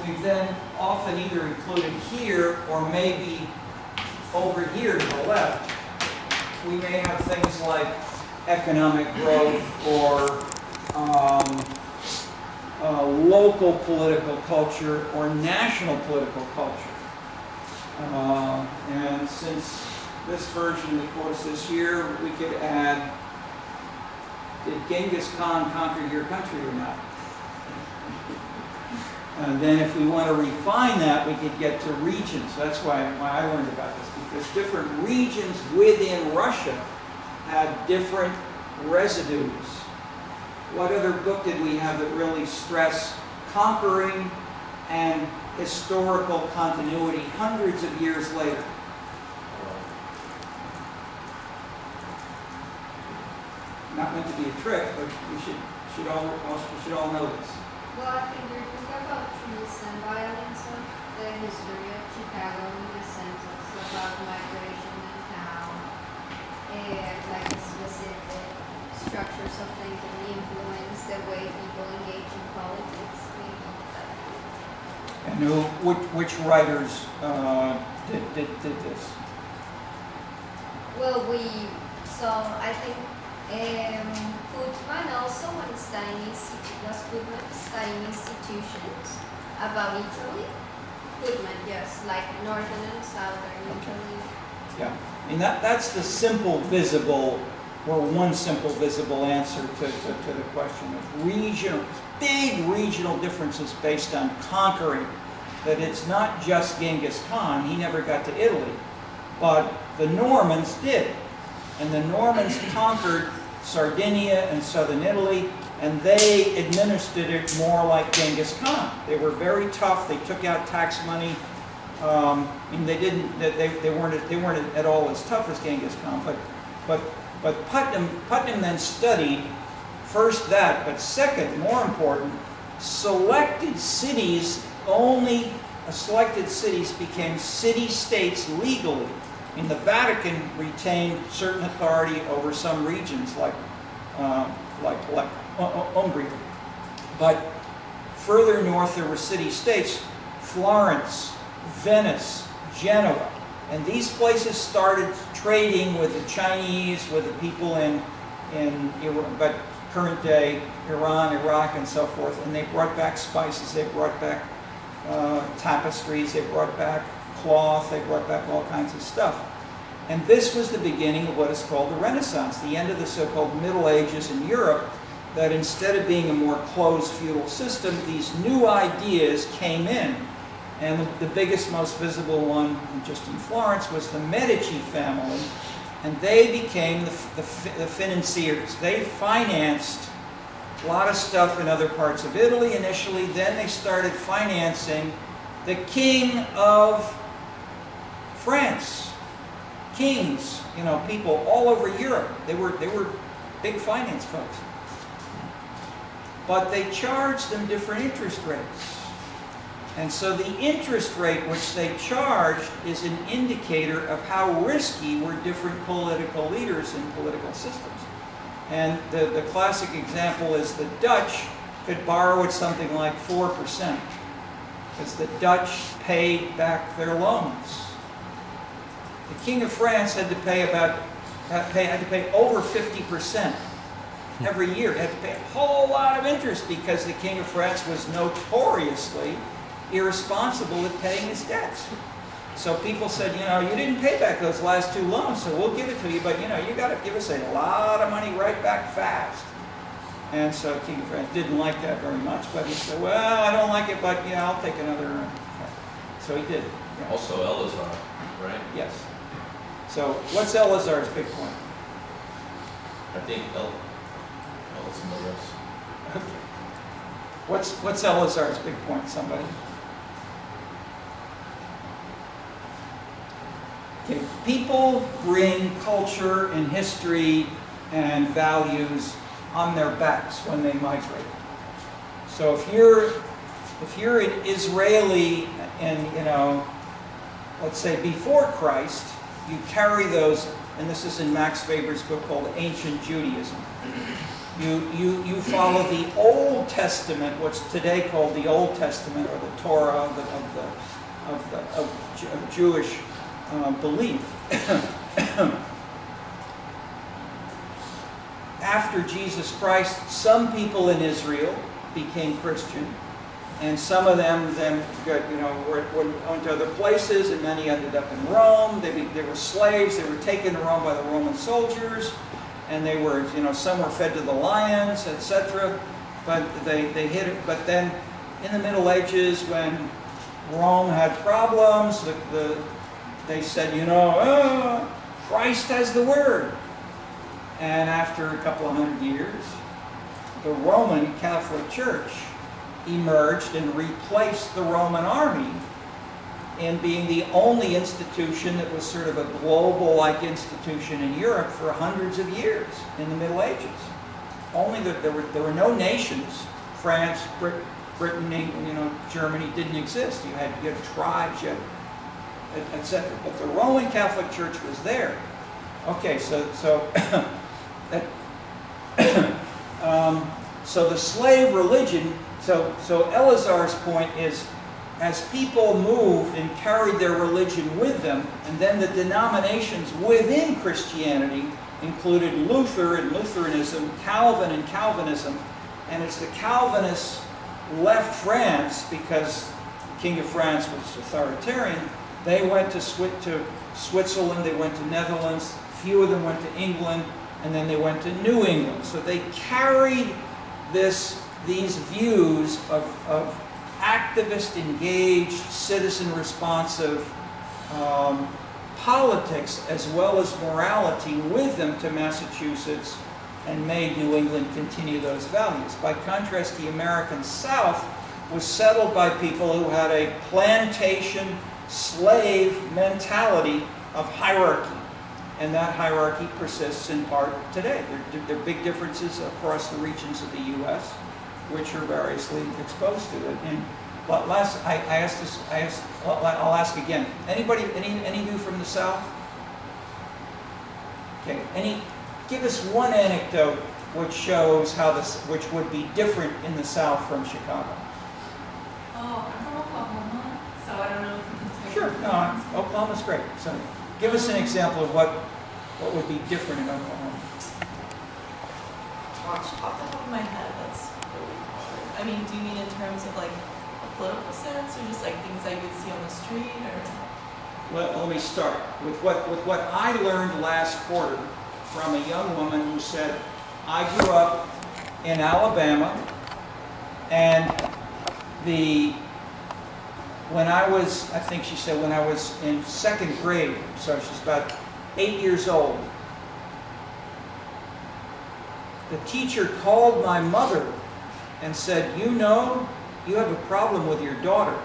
we've then often either included here or maybe over here to the left, we may have things like economic growth or local political culture or national political culture. And since this version, of course, is here, we could add, did Genghis Khan conquer your country or not? And then if we want to refine that, we could get to regions. That's why I learned about this, because different regions within Russia had different residues. What other book did we have that really stressed conquering and historical continuity hundreds of years later? Not meant to be a trick, but we should all know this. Well, I think you're talking about truth and violence, the history of Chicago in the sense of about migration and how like a specific structures of thinking influence the way people engage in politics. And which writers did this? Well, we saw, I think, Putman also when studying institutions about Italy. Putman, yes, like northern and southern Italy. Yeah, I mean that's the simple visible, or one simple visible answer to the question of big regional differences based on conquering. That it's not just Genghis Khan, he never got to Italy, but the Normans did. And the Normans conquered Sardinia and southern Italy, and they administered it more like Genghis Khan. They were very tough. They took out tax money. And they weren't at all as tough as Genghis Khan. But Putnam then studied first that, but second, more important, selected cities. Only selected cities became city-states legally. And the Vatican retained certain authority over some regions, like Umbria. But further north, there were city-states: Florence, Venice, Genoa, and these places started trading with the Chinese, with the people in but current day Iran, Iraq, and so forth. And they brought back spices. They brought back tapestries. They brought back cloth, they brought back all kinds of stuff. And this was the beginning of what is called the Renaissance, the end of the so-called Middle Ages in Europe, that instead of being a more closed feudal system, these new ideas came in. And the biggest, most visible one, just in Florence, was the Medici family, and they became the financiers. They financed A lot of stuff in other parts of Italy initially. Then they started financing the King of France. Kings, people all over Europe. They were big finance folks. But they charged them different interest rates. And so the interest rate which they charged is an indicator of how risky were different political leaders in political systems. And the classic example is the Dutch could borrow at something like 4%, because the Dutch paid back their loans. The King of France had to pay over 50% every year. He had to pay a whole lot of interest because the King of France was notoriously irresponsible at paying his debts. So people said, you didn't pay back those last 2 loans, so we'll give it to you, but you got to give us a lot of money right back fast. And so King of France didn't like that very much, but he said, well, I don't like it, but I'll take another. So he did. Yeah. Also Elazar, right? Yes. So what's Elazar's big point? I think Elazar's. What's Elazar's big point, somebody? Okay, people bring culture and history and values on their backs when they migrate. So if you're an Israeli and let's say before Christ, you carry those, and this is in Max Weber's book called Ancient Judaism. You follow the Old Testament, what's today called the Old Testament, or the Torah of Jewish belief. After Jesus Christ, some people in Israel became Christian, and some of them then went to other places, and many ended up in Rome. They were slaves. They were taken to Rome by the Roman soldiers, and they were, some were fed to the lions, etc. But they hit it. But then, in the Middle Ages, when Rome had problems, they said, Christ has the word. And after a couple of 100 years, the Roman Catholic Church emerged and replaced the Roman army in being the only institution that was sort of a global-like institution in Europe for hundreds of years in the Middle Ages. Only that there were no nations. France, Britain, Germany didn't exist. You had tribes, etc. But the Roman Catholic Church was there. Okay, so so the slave religion. So Elazar's point is, as people moved and carried their religion with them, and then the denominations within Christianity included Luther and Lutheranism, Calvin and Calvinism, and as the Calvinists left France because the King of France was authoritarian, they went to Switzerland, they went to Netherlands, a few of them went to England, and then they went to New England. So they carried these views of activist, engaged, citizen-responsive politics as well as morality with them to Massachusetts, and made New England continue those values. By contrast, the American South was settled by people who had a plantation slave mentality of hierarchy. And that hierarchy persists in part today. There are big differences across the regions of the U.S., which are variously exposed to it. And last, I'll ask again. Anybody, any of you from the South? Okay. Give us one anecdote which shows how which would be different in the South from Chicago. Oh, I'm from Oklahoma, so I don't know if you can take Sure. No, Oklahoma's great. So, give us an example of what would be different in Oklahoma. Off the top of my head, that's really hard. I mean, do you mean in terms of like a political sense, or just like things I would see on the street, or? Let me start with what I learned last quarter from a young woman who said, I grew up in Alabama, and when I was in 2nd grade, so she's about 8 years old, the teacher called my mother and said, you know, you have a problem with your daughter.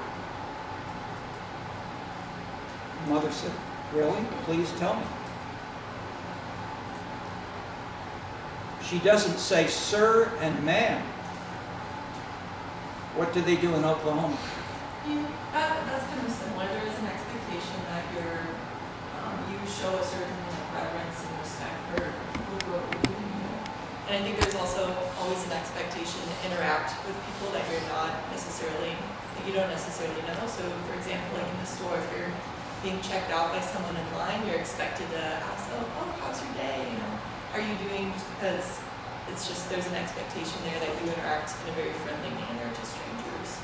Mother said, really? Please tell me. She doesn't say sir and ma'am. What do they do in Oklahoma? That's kind of similar. There is an expectation that you show a certain reverence and respect for people who are older than you. And I think there's also always an expectation to interact with people that you're not necessarily, that you don't necessarily know. So for example, like in the store, if you're being checked out by someone in line, you're expected to ask, oh, how's your day? You know, are you doing, just because it's just, there's an expectation there that you interact in a very friendly manner to strangers.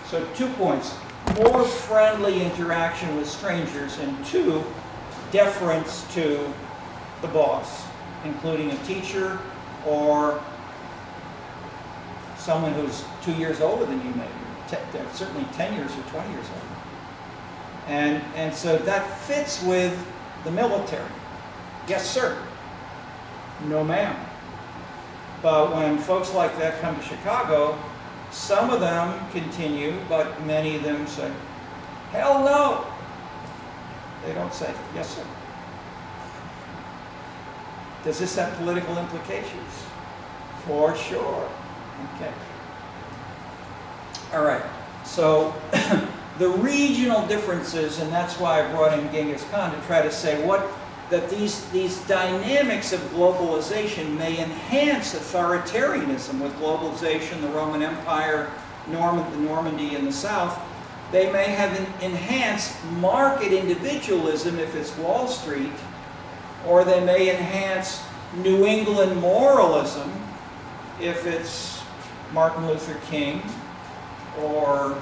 So 2 points. More friendly interaction with strangers, and 2, deference to the boss, including a teacher or someone who's 2 years older than you, maybe. Certainly 10 years or 20 years older. And so that fits with the military. Yes, sir. No, ma'am. But when folks like that come to Chicago, some of them continue, but many of them say, hell no. They don't say, yes, sir. Does this have political implications? For sure. Okay. All right. So the regional differences, and that's why I brought in Genghis Khan to try to say that these dynamics of globalization may enhance authoritarianism with globalization, the Roman Empire, the Normandy in the south. They may have enhanced market individualism if it's Wall Street, or they may enhance New England moralism if it's Martin Luther King, or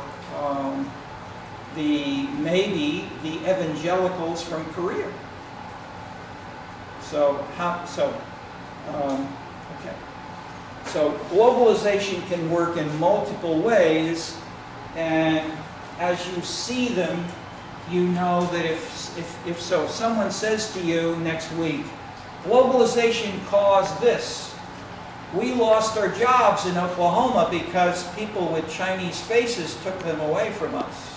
maybe the evangelicals from Korea. Okay. So globalization can work in multiple ways, and as you see them, you know that if someone says to you next week, globalization caused this. We lost our jobs in Oklahoma because people with Chinese faces took them away from us.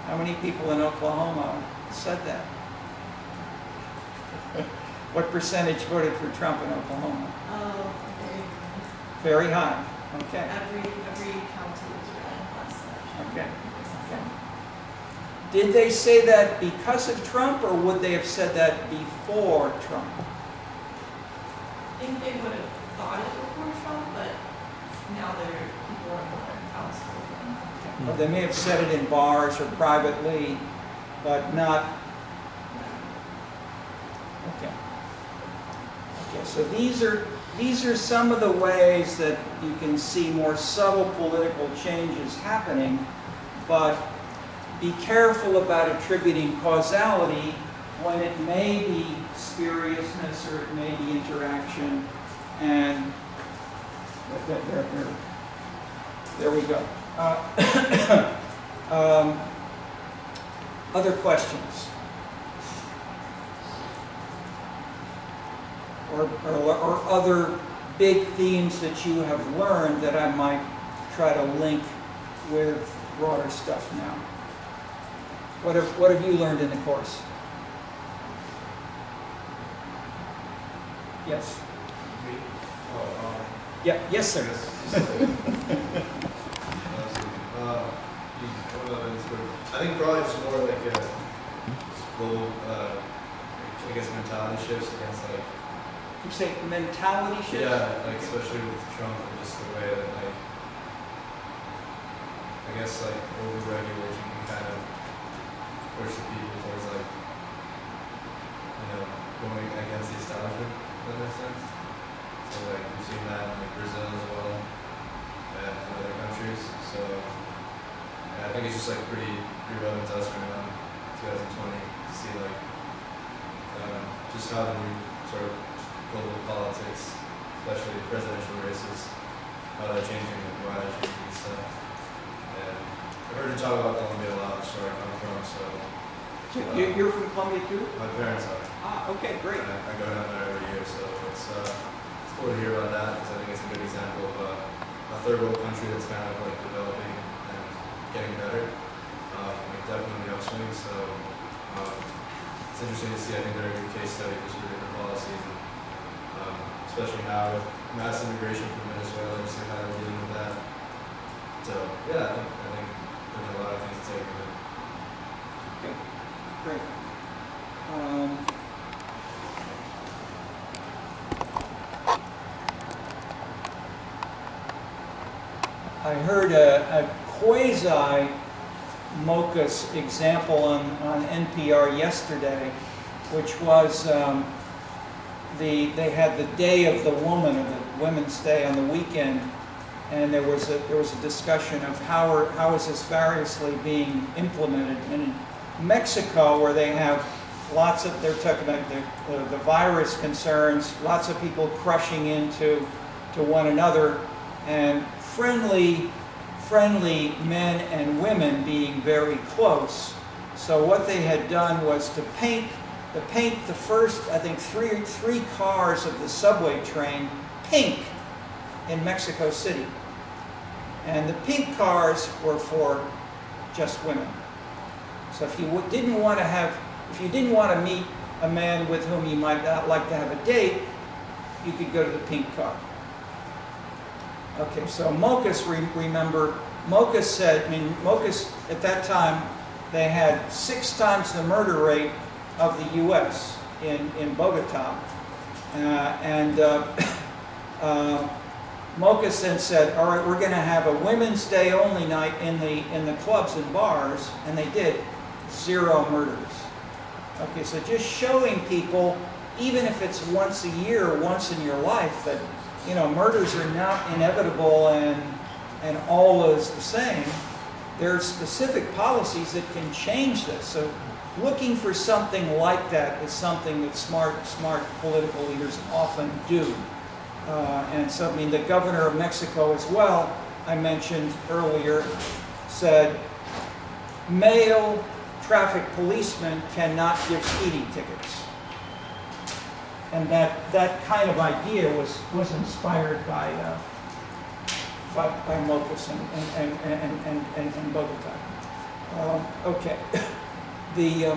How many people in Oklahoma said that? What percentage voted for Trump in Oklahoma? Very high. Okay. Every county was red last night. Okay. Okay. Did they say that because of Trump, or would they have said that before Trump? I think they would have thought it before Trump, but now people are more outspoken. Well, they may have said it in bars or privately, but not. Okay. Okay. So these are some of the ways that you can see more subtle political changes happening, but be careful about attributing causality when it may be spuriousness or it may be interaction, and there we go. Other questions? Or other big themes that you have learned that I might try to link with broader stuff now? What have you learned in the course? Yes. Me? Yeah. Yes, sir. I think probably just more like a global, I guess, mentality shifts against like. You say mentality shift? Yeah, like especially with Trump and just the way that like, I guess like over-regulation can kind of push the people towards like, going against the establishment, if that makes sense. So like we've seen that in like Brazil as well, and in other countries. So yeah, I think it's just like pretty relevant to us right now, 2020, to see like just how the new sort of global politics, especially presidential races, how they're changing and why they're changing and stuff. And I've heard you talk about Colombia a lot, which is where I come from, so. You're from Colombia too? My parents are. Ah, okay, great. I go down there every year, so it's cool to hear about that because I think it's a good example of a third world country that's kind of like developing and getting better. Like definitely in the upswing. So it's interesting to see. I think they're a good case study just for different policies, and especially now with mass immigration from Venezuela, just like how they're dealing with that. So yeah, I think there's a lot of things to take from it. Okay, great. I heard a quasi-Mocha's example on NPR yesterday, which was they had the Day of the Woman, or the Women's Day on the weekend, and there was a discussion of how is this variously being implemented. And in Mexico, where they have lots of, they're talking about the virus concerns, lots of people crushing into one another, and friendly men and women being very close. So what they had done was to paint the first, I think, three cars of the subway train pink in Mexico City. And the pink cars were for just women. So if you didn't want to meet a man with whom you might not like to have a date, you could go to the pink car. Okay, so Mocha's, remember, Mocha said, Mocha's at that time, they had 6 times the murder rate of the U.S. in Bogota. Mocha then said, all right, we're going to have a Women's Day only night in the clubs and bars, and they did. 0 murders. Okay, so just showing people, even if it's once a year, once in your life, that murders are not inevitable and always the same. There are specific policies that can change this. So looking for something like that is something that smart political leaders often do. And so, the governor of Mexico as well, I mentioned earlier, said male traffic policemen cannot give speeding tickets. And that kind of idea was inspired by Mocha's and Bogota. Okay. The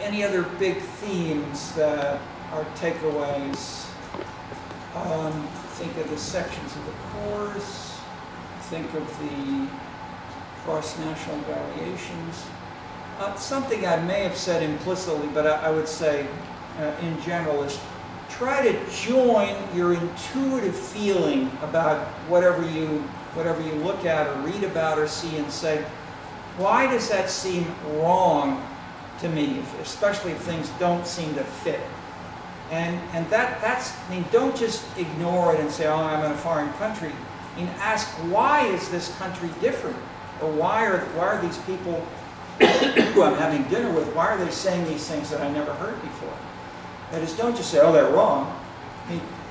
any other big themes that are takeaways? Think of the sections of the course. Think of the cross-national variations. Something I may have said implicitly, but I would say in general is try to join your intuitive feeling about whatever you look at or read about or see and say, why does that seem wrong to me, especially if things don't seem to fit? And that's, don't just ignore it and say, oh, I'm in a foreign country. Ask, why is this country different? Or why are these people who I'm having dinner with, why are they saying these things that I never heard before? That is, don't just say, oh, they're wrong.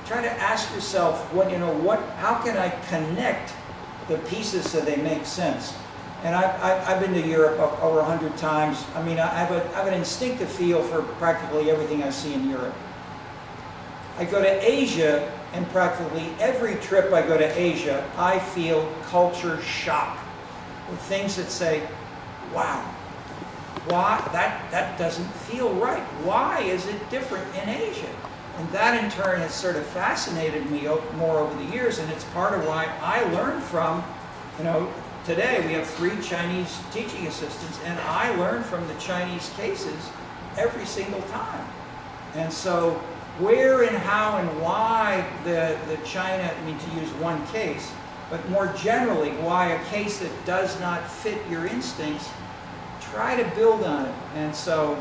Try to ask yourself, how can I connect the pieces so they make sense? And I've been to Europe over 100 times. I have an instinctive feel for practically everything I see in Europe. I go to Asia, and practically every trip I go to Asia, I feel culture shock. With things that say, wow, why that doesn't feel right. Why is it different in Asia? And that in turn has sort of fascinated me more over the years, and it's part of why I learned from, today we have 3 Chinese teaching assistants, and I learn from the Chinese cases every single time. And so where and how and why the China, to use one case, but more generally, why a case that does not fit your instincts, try to build on it. And so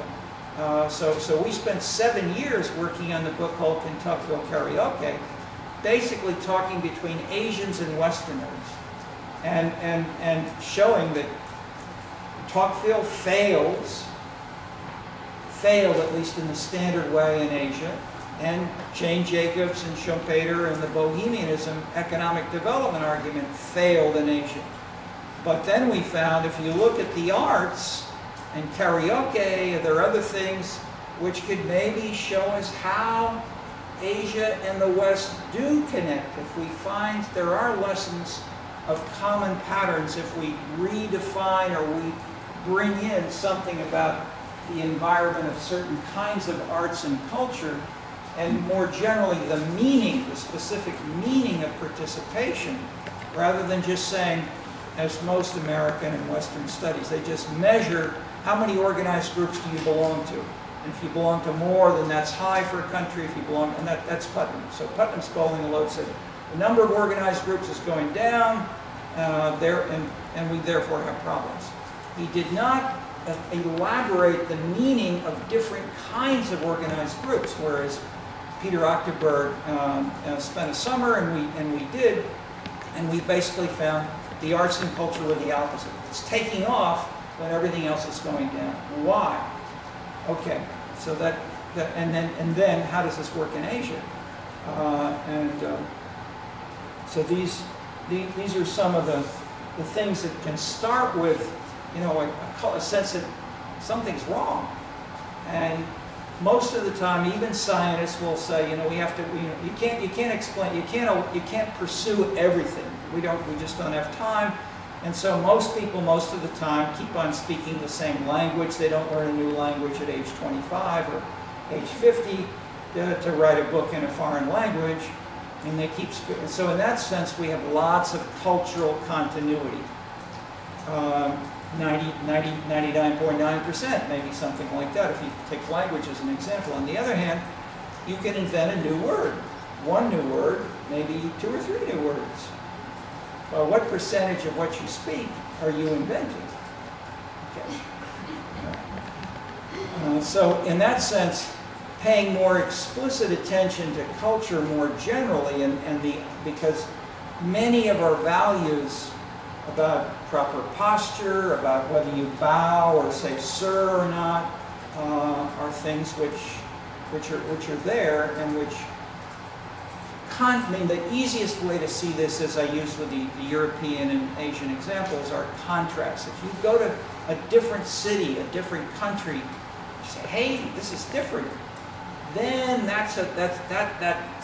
we spent 7 years working on the book called Kentuckville Karaoke, basically talking between Asians and Westerners, and showing that Tocqueville failed at least in the standard way in Asia, and Jane Jacobs and Schumpeter and the Bohemianism economic development argument failed in Asia. But then we found if you look at the arts and karaoke. There are other things which could maybe show us how Asia and the West do connect. If we find there are lessons of common patterns, if we redefine or we bring in something about the environment of certain kinds of arts and culture, and more generally the meaning, the specific meaning of participation, rather than just saying, as most American and Western studies, they just measure how many organized groups do you belong to. And if you belong to more, then that's high for a country. If you belong, and that's Putnam. So Putnam's bowling alone said the number of organized groups is going down, and we therefore have problems. He did not elaborate the meaning of different kinds of organized groups, whereas Peter Octoberg spent a summer, and we did, and we basically found the arts and culture were the opposite. It's taking off when everything else is going down. Why? Okay, so and then how does this work in Asia? So these are some of the things that can start with, you know, a sense that something's wrong. And most of the time, even scientists will say, you know, we have to, you can't explain, you can't pursue everything. We just don't have time. And so most people, most of the time, keep on speaking the same language. They don't learn a new language at age 25 or age 50 to write a book in a foreign language. And they keep speaking. So in that sense, we have lots of cultural continuity. 99.9%, maybe something like that, if you take language as an example. On the other hand, you can invent a new word. One new word, maybe 2 or 3 new words. Well, what percentage of what you speak are you inventing? Okay. So in that sense, paying more explicit attention to culture more generally, because many of our values about proper posture, about whether you bow or say sir or not, are things which are there, and which I mean, the easiest way to see this, as I used with the European and Asian examples, are contrasts. If you go to a different city, a different country, you say, hey, this is different, then that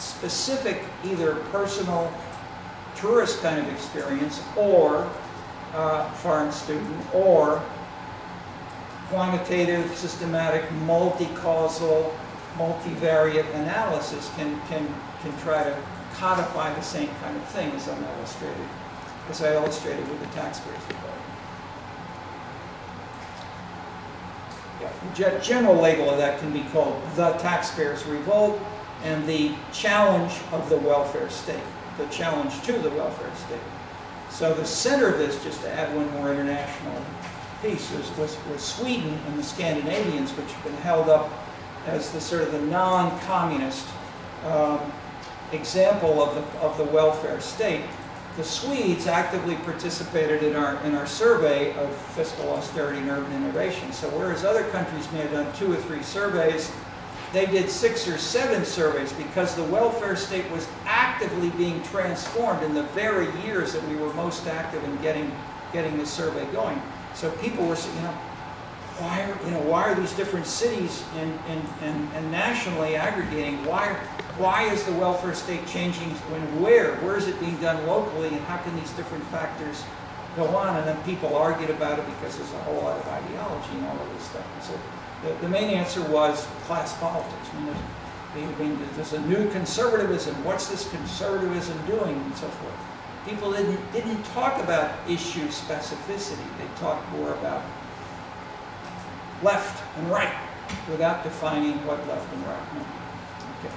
specific either personal tourist kind of experience, or foreign student, or quantitative, systematic, multi-causal, multivariate analysis can try to codify the same kind of thing as I illustrated with the taxpayers' revolt. Yeah, general label of that can be called the taxpayers' revolt and the challenge of the welfare state, the challenge to the welfare state. So the center of this, just to add one more international piece, was Sweden and the Scandinavians, which have been held up as the sort of the non-communist example of the welfare state. The Swedes actively participated in our survey of fiscal austerity and urban innovation. So whereas other countries may have done 2 or 3 surveys, they did 6 or 7 surveys, because the welfare state was actively being transformed in the very years that we were most active in getting the survey going. So people were saying, why are these different cities and nationally aggregating? Why is the welfare state changing? Where is it being done locally, and how can these different factors go on? And then people argued about it because there's a whole lot of ideology and all of this stuff. And so the main answer was class politics. There's a new conservatism. What's this conservatism doing, and so forth. People didn't talk about issue specificity. They talked more about left and right, without defining what left and right meant. Okay.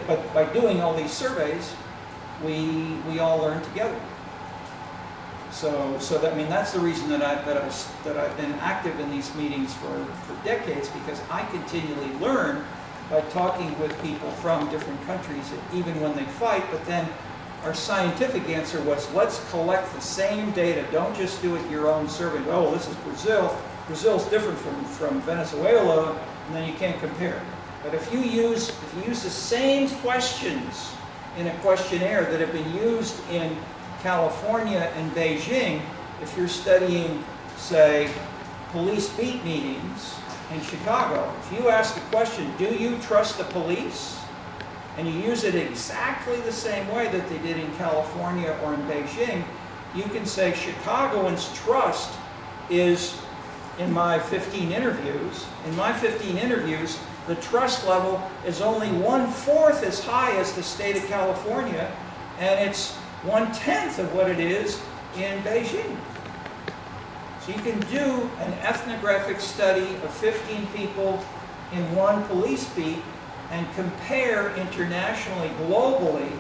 But by doing all these surveys, we all learn together. So that's the reason that I've been active in these meetings for decades, because I continually learn by talking with people from different countries, even when they fight. But then our scientific answer was, let's collect the same data. Don't just do it your own survey. Oh, this is Brazil. Brazil's different from Venezuela, and then you can't compare. But if you use the same questions in a questionnaire that have been used in California and Beijing, if you're studying say, police beat meetings in Chicago. If you ask the question, do you trust the police? And you use it exactly the same way that they did in California or in Beijing, you can say Chicagoans' trust is, in my 15 interviews, the trust level is only 1/4 as high as the state of California, and it's 1/10 of what it is in Beijing. So you can do an ethnographic study of 15 people in one police beat and compare internationally, globally,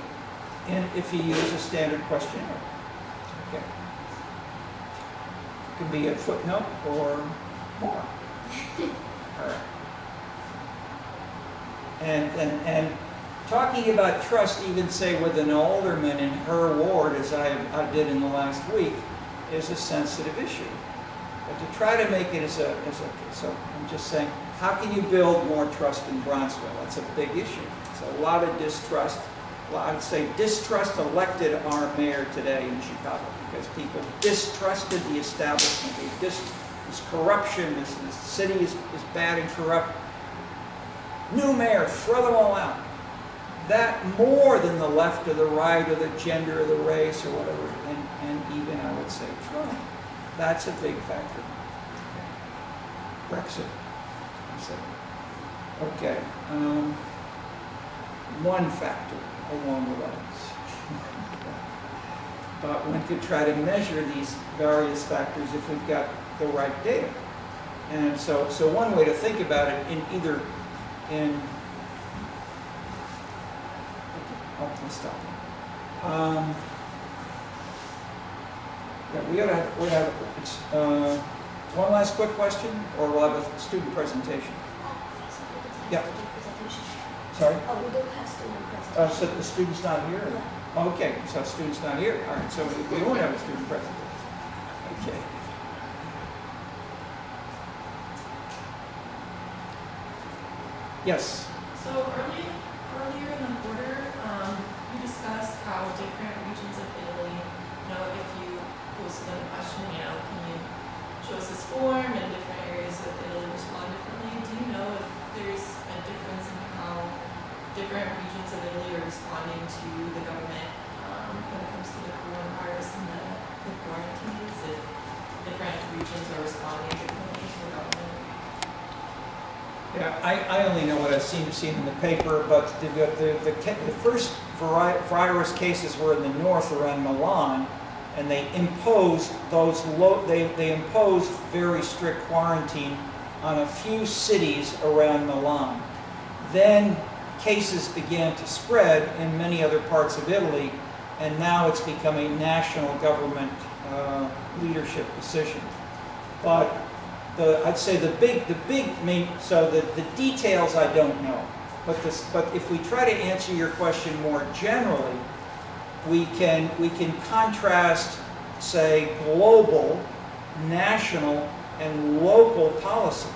if you use a standard questionnaire. Okay. It can be a footnote or more. All right. And talking about trust, even say with an alderman in her ward, as I did in the last week, is a sensitive issue. But to try to make it so I'm just saying, how can you build more trust in Bronxville? That's a big issue. It's a lot of distrust. I would say distrust elected our mayor today in Chicago because people distrusted the establishment. This corruption, this city is bad and corrupt. New mayor, throw them all out. That more than the left or the right or the gender or the race or whatever, and even I would say Trump. That's a big factor. Brexit. Okay. One factor along the lines. But one could try to measure these various factors if we've got the right data. And so one way to think about it let's stop. Yeah, we have one last quick question, or we'll have a student presentation. Yeah. Sorry? Oh, we don't have student presentation. So the student's not here? Yeah. Oh, okay, so the student's not here. All right, so we won't have a student presentation. Okay. Yes? So earlier in the quarter, we discussed how different regions of Italy, if you posted them a question, can you show us this form, and different areas of Italy respond differently. Do you know if there's a difference in how different regions of Italy are responding to the government when it comes to the coronavirus and the quarantines? If different regions are responding differently to the government? Yeah, I only know what I've seen in the paper, but the first virus cases were in the north around Milan, and they imposed they imposed very strict quarantine on a few cities around Milan. Then cases began to spread in many other parts of Italy, and now it's become a national government leadership decision. But I'd say the details I don't know. But if we try to answer your question more generally, we can contrast, say, global, national, and local policies.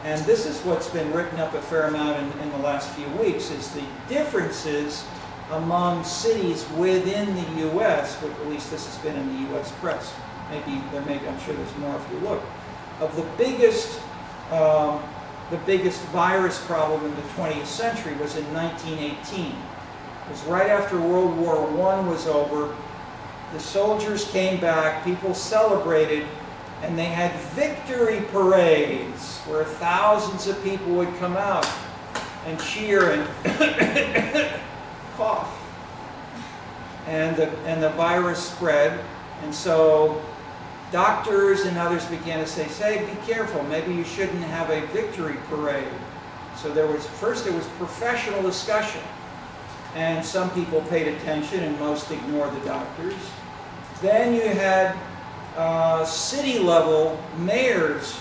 And this is what's been written up a fair amount in the last few weeks, is the differences among cities within the U.S., but at least this has been in the U.S. press. I'm sure there's more if you look. Of the biggest virus problem in the 20th century was in 1918. It was right after World War I was over. The soldiers came back, people celebrated, and they had victory parades where thousands of people would come out and cheer and cough. And the virus spread, and so doctors and others began to say, be careful, maybe you shouldn't have a victory parade. So first there was professional discussion, and some people paid attention and most ignored the doctors. Then you had city-level mayors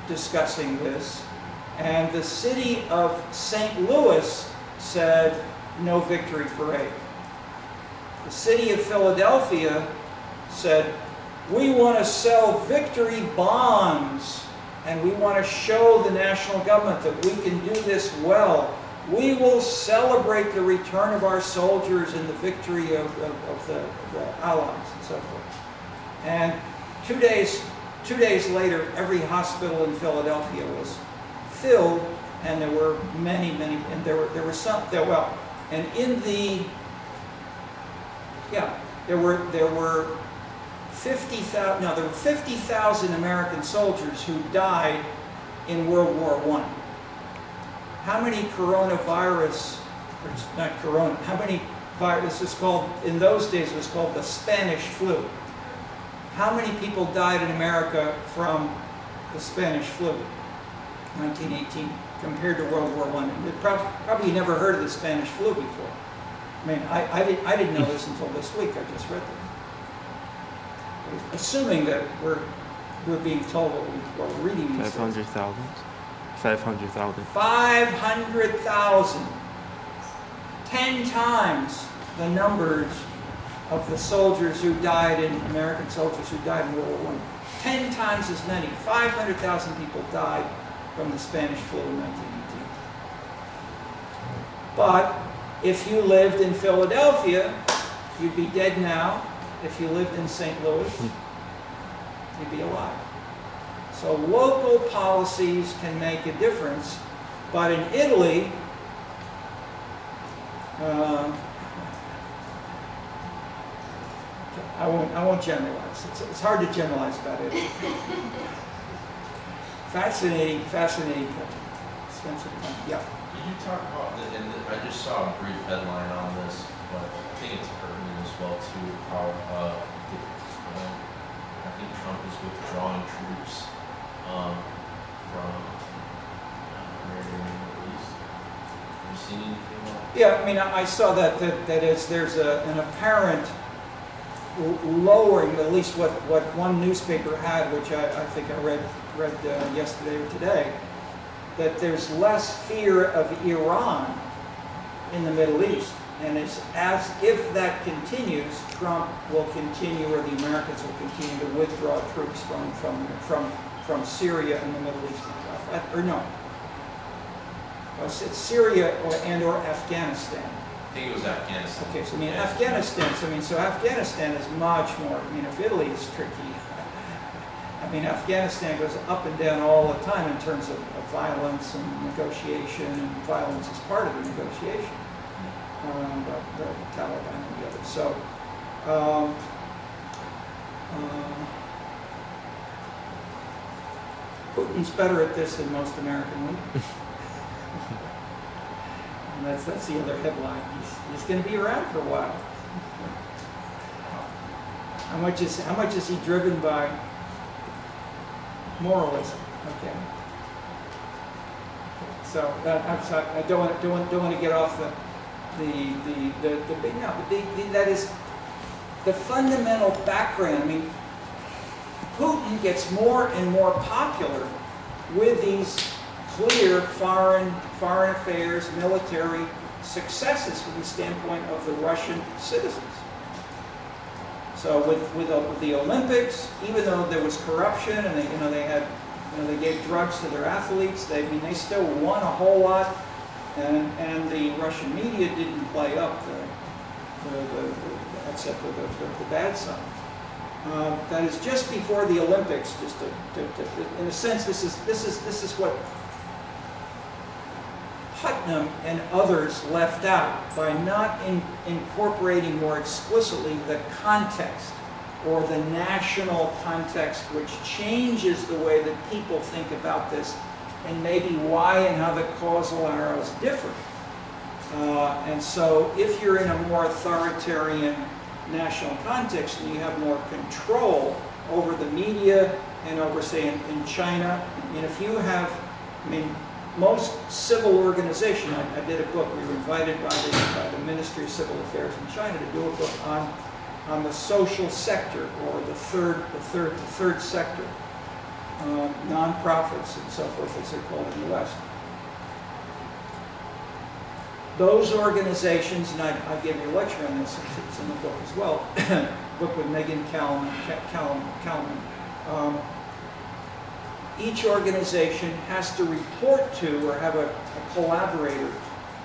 discussing this, and the city of St. Louis said no victory parade. The city of Philadelphia said, we want to sell victory bonds, and we want to show the national government that we can do this well. We will celebrate the return of our soldiers and the victory of the Allies and so forth. And 2 days 2 days later, every hospital in Philadelphia was filled, and there were many, and there were some, well, and in the, yeah, there were 50,000, no, there were 50,000 American soldiers who died in World War I. How many coronavirus, or not corona, how many virus is called, in those days it was called the Spanish flu. How many people died in America from the Spanish flu, 1918, compared to World War I? Probably you never heard of the Spanish flu before. I mean, I didn't know this until this week. I just read it. Assuming that we're being told what we're reading these days. 500,000. 500,000. 500,000. 10 times the numbers of the soldiers who died American soldiers who died in World War I. 10 times as many. 500,000 people died from the Spanish flu in 1918. But if you lived in Philadelphia, you'd be dead now. If you lived in St. Louis, you'd be alive. So local policies can make a difference, but in Italy, I won't generalize. It's hard to generalize about it. Fascinating. Spencer, yeah. Did you talk about, and I just saw a brief headline on this, but I think it's pertinent as well too, how I think Trump is withdrawing troops from American Middle East. Have you seen anything about that? Yeah, I mean, I saw that there's an apparent lowering, at least what one newspaper had, which I think I read yesterday or today, that there's less fear of Iran in the Middle East. And it's as if that continues, Trump will continue, or the Americans will continue to withdraw troops from Syria and the Middle East. Or no, it's Syria or Afghanistan. I think it was Afghanistan. Okay, so I mean Afghanistan. So Afghanistan is much more. I mean, if Italy is tricky, I mean Afghanistan goes up and down all the time in terms of violence and negotiation, and violence is part of the negotiation. The Taliban and the others. So, Putin's better at this than most American leaders. And that's the other headline. He's going to be around for a while. How much is he driven by moralism? Okay. So I'm sorry, I don't want to get off the big no, but that is the fundamental background. I mean, Putin gets more and more popular with these clear foreign affairs, military successes from the standpoint of the Russian citizens. So with the Olympics, even though there was corruption and they gave drugs to their athletes, they still won a whole lot. And the Russian media didn't play up except for the bad side. That is just before the Olympics. Just in a sense, this is what Putnam and others left out by not incorporating more explicitly the context, or the national context, which changes the way that people think about this, and maybe why and how the causal arrows differ. And so if you're in a more authoritarian national context and you have more control over the media and over, say, in China, and if you have, I mean, most civil organization, I did a book, we were invited by the Ministry of Civil Affairs in China to do a book on the social sector, or the third sector. Non-profits and so forth, as they're called in the West. Those organizations, and I gave you a lecture on this, it's in the book as well, book with Megan Kalman. Each organization has to report to, or have a collaborator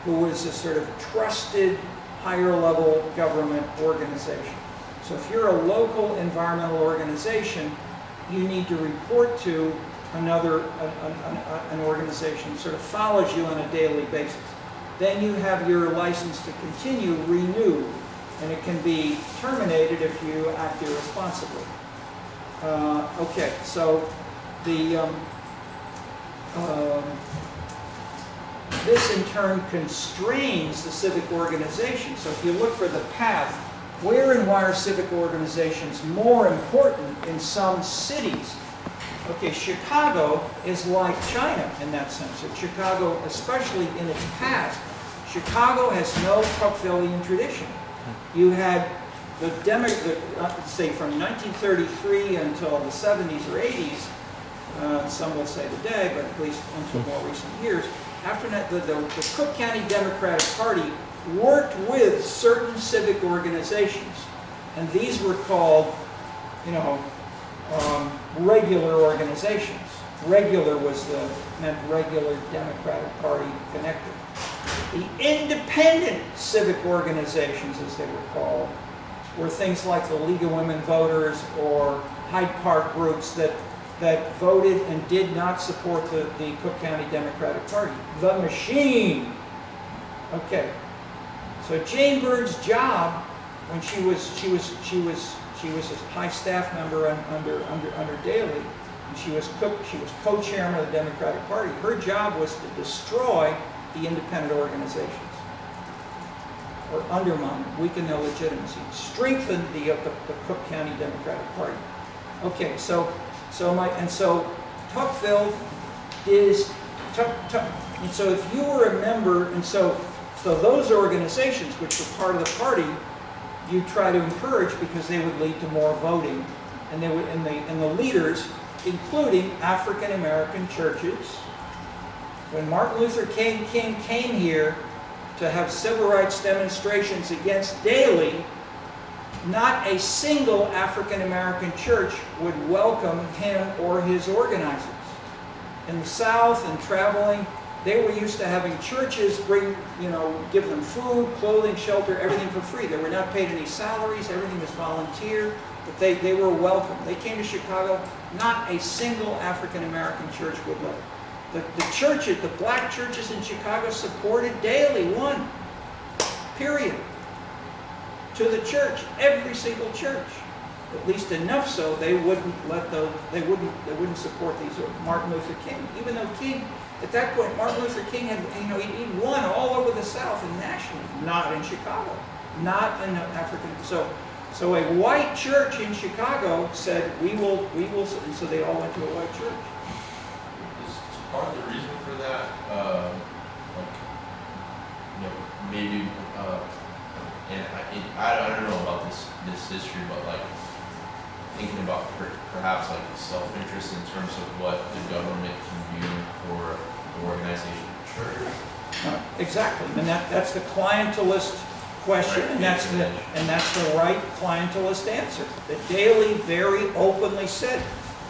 who is a sort of trusted higher level government organization. So if you're a local environmental organization, you need to report to another, an organization, sort of follows you on a daily basis. Then you have your license to continue renewed, and it can be terminated if you act irresponsibly. Okay, so the this in turn constrains the civic organization. So if you look for the path, where and why are civic organizations more important in some cities? Okay, Chicago is like China in that sense. Chicago, especially in its past, Chicago has no Tocquevillian tradition. You had say from 1933 until the 70s or 80s, some will say today, but at least until more recent years, after that, the Cook County Democratic Party worked with certain civic organizations, and these were called, regular organizations. Regular meant regular Democratic Party connected. The independent civic organizations, as they were called, were things like the League of Women Voters or Hyde Park groups that voted and did not support the Cook County Democratic Party. The machine. Okay. So Jane Bird's job, when she was a high staff member under Daley, and she was co-chairman of the Democratic Party. Her job was to destroy the independent organizations, or undermine, weaken their legitimacy, strengthen the Cook County Democratic Party. Okay, so Tocqueville is and so if you were a member, and so those organizations which were part of the party, you try to encourage because they would lead to more voting, and the leaders, including African American churches. When Martin Luther King came here to have civil rights demonstrations against Daley, not a single African American church would welcome him or his organizers. In the South and traveling, they were used to having churches give them food, clothing, shelter, everything for free. They were not paid any salaries, everything was volunteer, but they were welcome. They came to Chicago, not a single African American church would let it. The black churches in Chicago supported Daley, one, period. To the church, every single church. At least enough so they wouldn't they wouldn't support these, or Martin Luther King. Even though King, at that point, Martin Luther King had, he'd won all over the South and nationally, not in Chicago, not in African. So a white church in Chicago said, we will, and so they all went to a white church. Part of the reason for that, maybe, and I don't know about this history, but thinking about perhaps self-interest in terms of what the government can do for the organization of the church. Exactly, and that's the clientelist question, right, and that's the right clientelist answer. That Daley very openly said,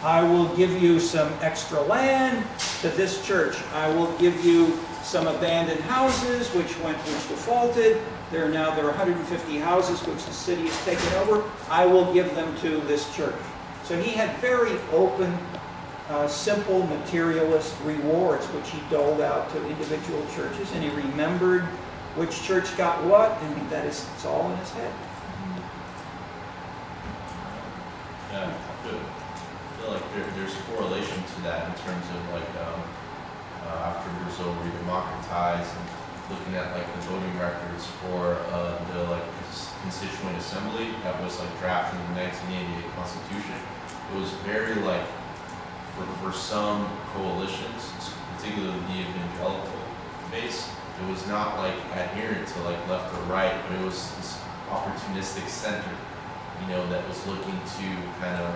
I will give you some extra land to this church. I will give you some abandoned houses which defaulted. There are 150 houses which the city has taken over. I will give them to this church. So he had very open, simple materialist rewards which he doled out to individual churches, and he remembered which church got what, and it's all in his head. Yeah, good. I feel like there's a correlation to that in terms of after Brazil redemocratized and looking at the voting records for the constituent assembly that was drafted in the 1988 Constitution. It was very for some coalitions, particularly the evangelical base, it was not adherent to left or right, but it was this opportunistic center, that was looking to kind of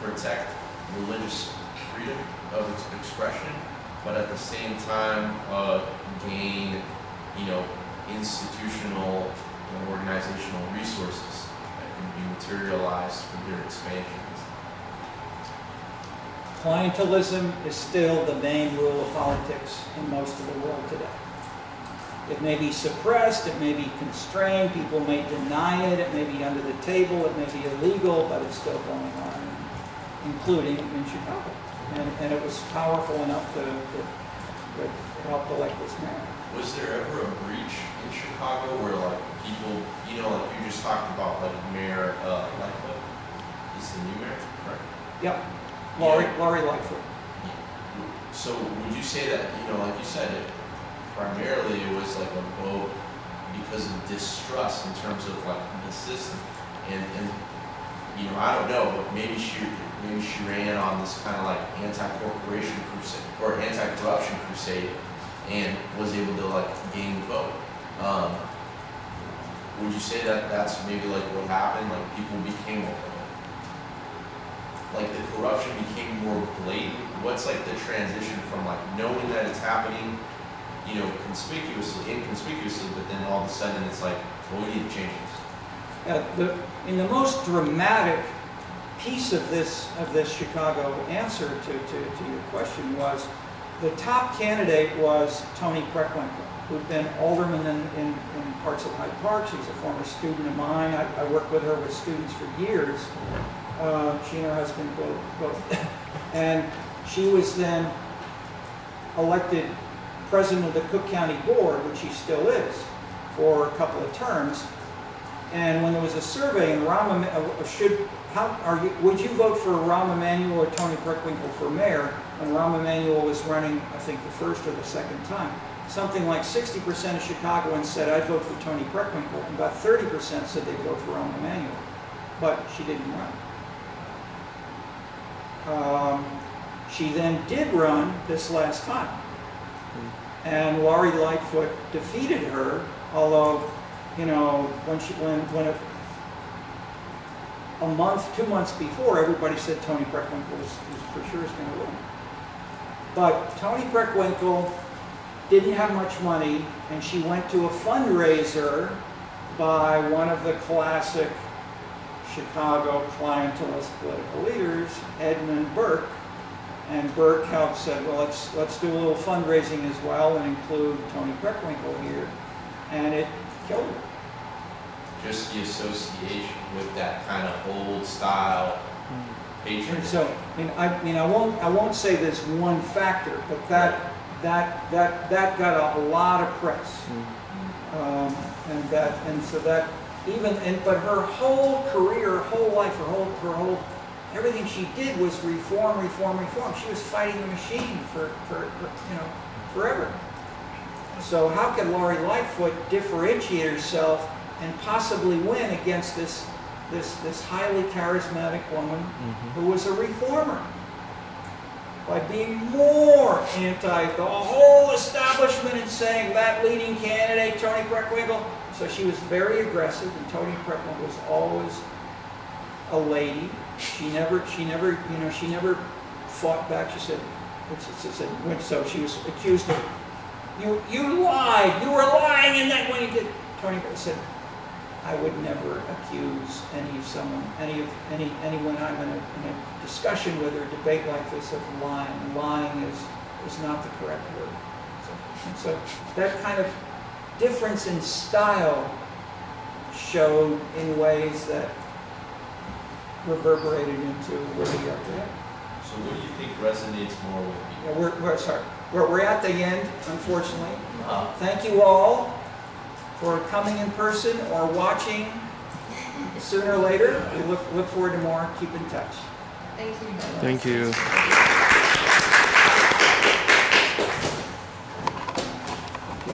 protect religious freedom of expression, but at the same time gain, institutional and organizational resources that can be materialized for their expansions. Clientelism is still the main rule of politics in most of the world today. It may be suppressed, it may be constrained, people may deny it, it may be under the table, it may be illegal, but it's still going on, including in Chicago. And it was powerful enough to help elect this mayor. Was there ever a breach in Chicago where like people, you know, like you just talked about like Mayor Lightfoot? He's the new mayor, correct? Yep, Laurie Lightfoot. So would you say that, you know, like you said, primarily it was like a vote because of distrust in terms of like the system, and you know, I don't know, but maybe she ran on this kind of like anti-corporation crusade or anti-corruption crusade and was able to like gain the vote. Would you say that that's maybe like what happened? Like people became like the corruption became more blatant? What's like the transition from like knowing that it's happening, you know, inconspicuously, but then all of a sudden it's like, well, we need to change this. The most dramatic piece of this Chicago answer to your question was the top candidate was Toni Preckwinkle, who'd been alderman in parts of Hyde Park. She's a former student of mine. I worked with her with students for years. She and her husband both. And she was then elected president of the Cook County Board, which she still is, for a couple of terms. And when there was a survey, and would you vote for Rahm Emanuel or Toni Preckwinkle for mayor? When Rahm Emanuel was running, I think the first or the second time, something like 60% of Chicagoans said I'd vote for Toni Preckwinkle, and about 30% said they'd vote for Rahm Emanuel. But she didn't run. She then did run this last time, and Laurie Lightfoot defeated her. Although, you know, when a month, 2 months before, everybody said Toni Preckwinkle was for sure going to win. But Toni Preckwinkle didn't have much money, and she went to a fundraiser by one of the classic Chicago clientelist political leaders, Edmund Burke. And Burke said, well, let's do a little fundraising as well and include Toni Preckwinkle here. And it killed her. Just the association with that kind of old style patronage. And so, I won't say there's one factor, but that got a lot of press. But her whole career, her whole life, her whole everything she did was reform. She was fighting the machine for forever. So how could Laurie Lightfoot differentiate herself and possibly win against this highly charismatic woman who was a reformer? By being more anti the whole establishment and saying that leading candidate, Toni Preckwinkle. So she was very aggressive, and Toni Preckwinkle was always a lady. She never fought back. She said, so she was accused of, you lied. You were lying in that when you did. Toni said, I would never accuse anyone I'm in a discussion with or debate like this of lying. Lying is not the correct word. So that kind of difference in style showed in ways that reverberated into where we are today. So what do you think resonates more with people? Yeah, we're at the end, unfortunately. Thank you all for coming in person or watching sooner or later. We look forward to more. Keep in touch. Thank you. Thank you.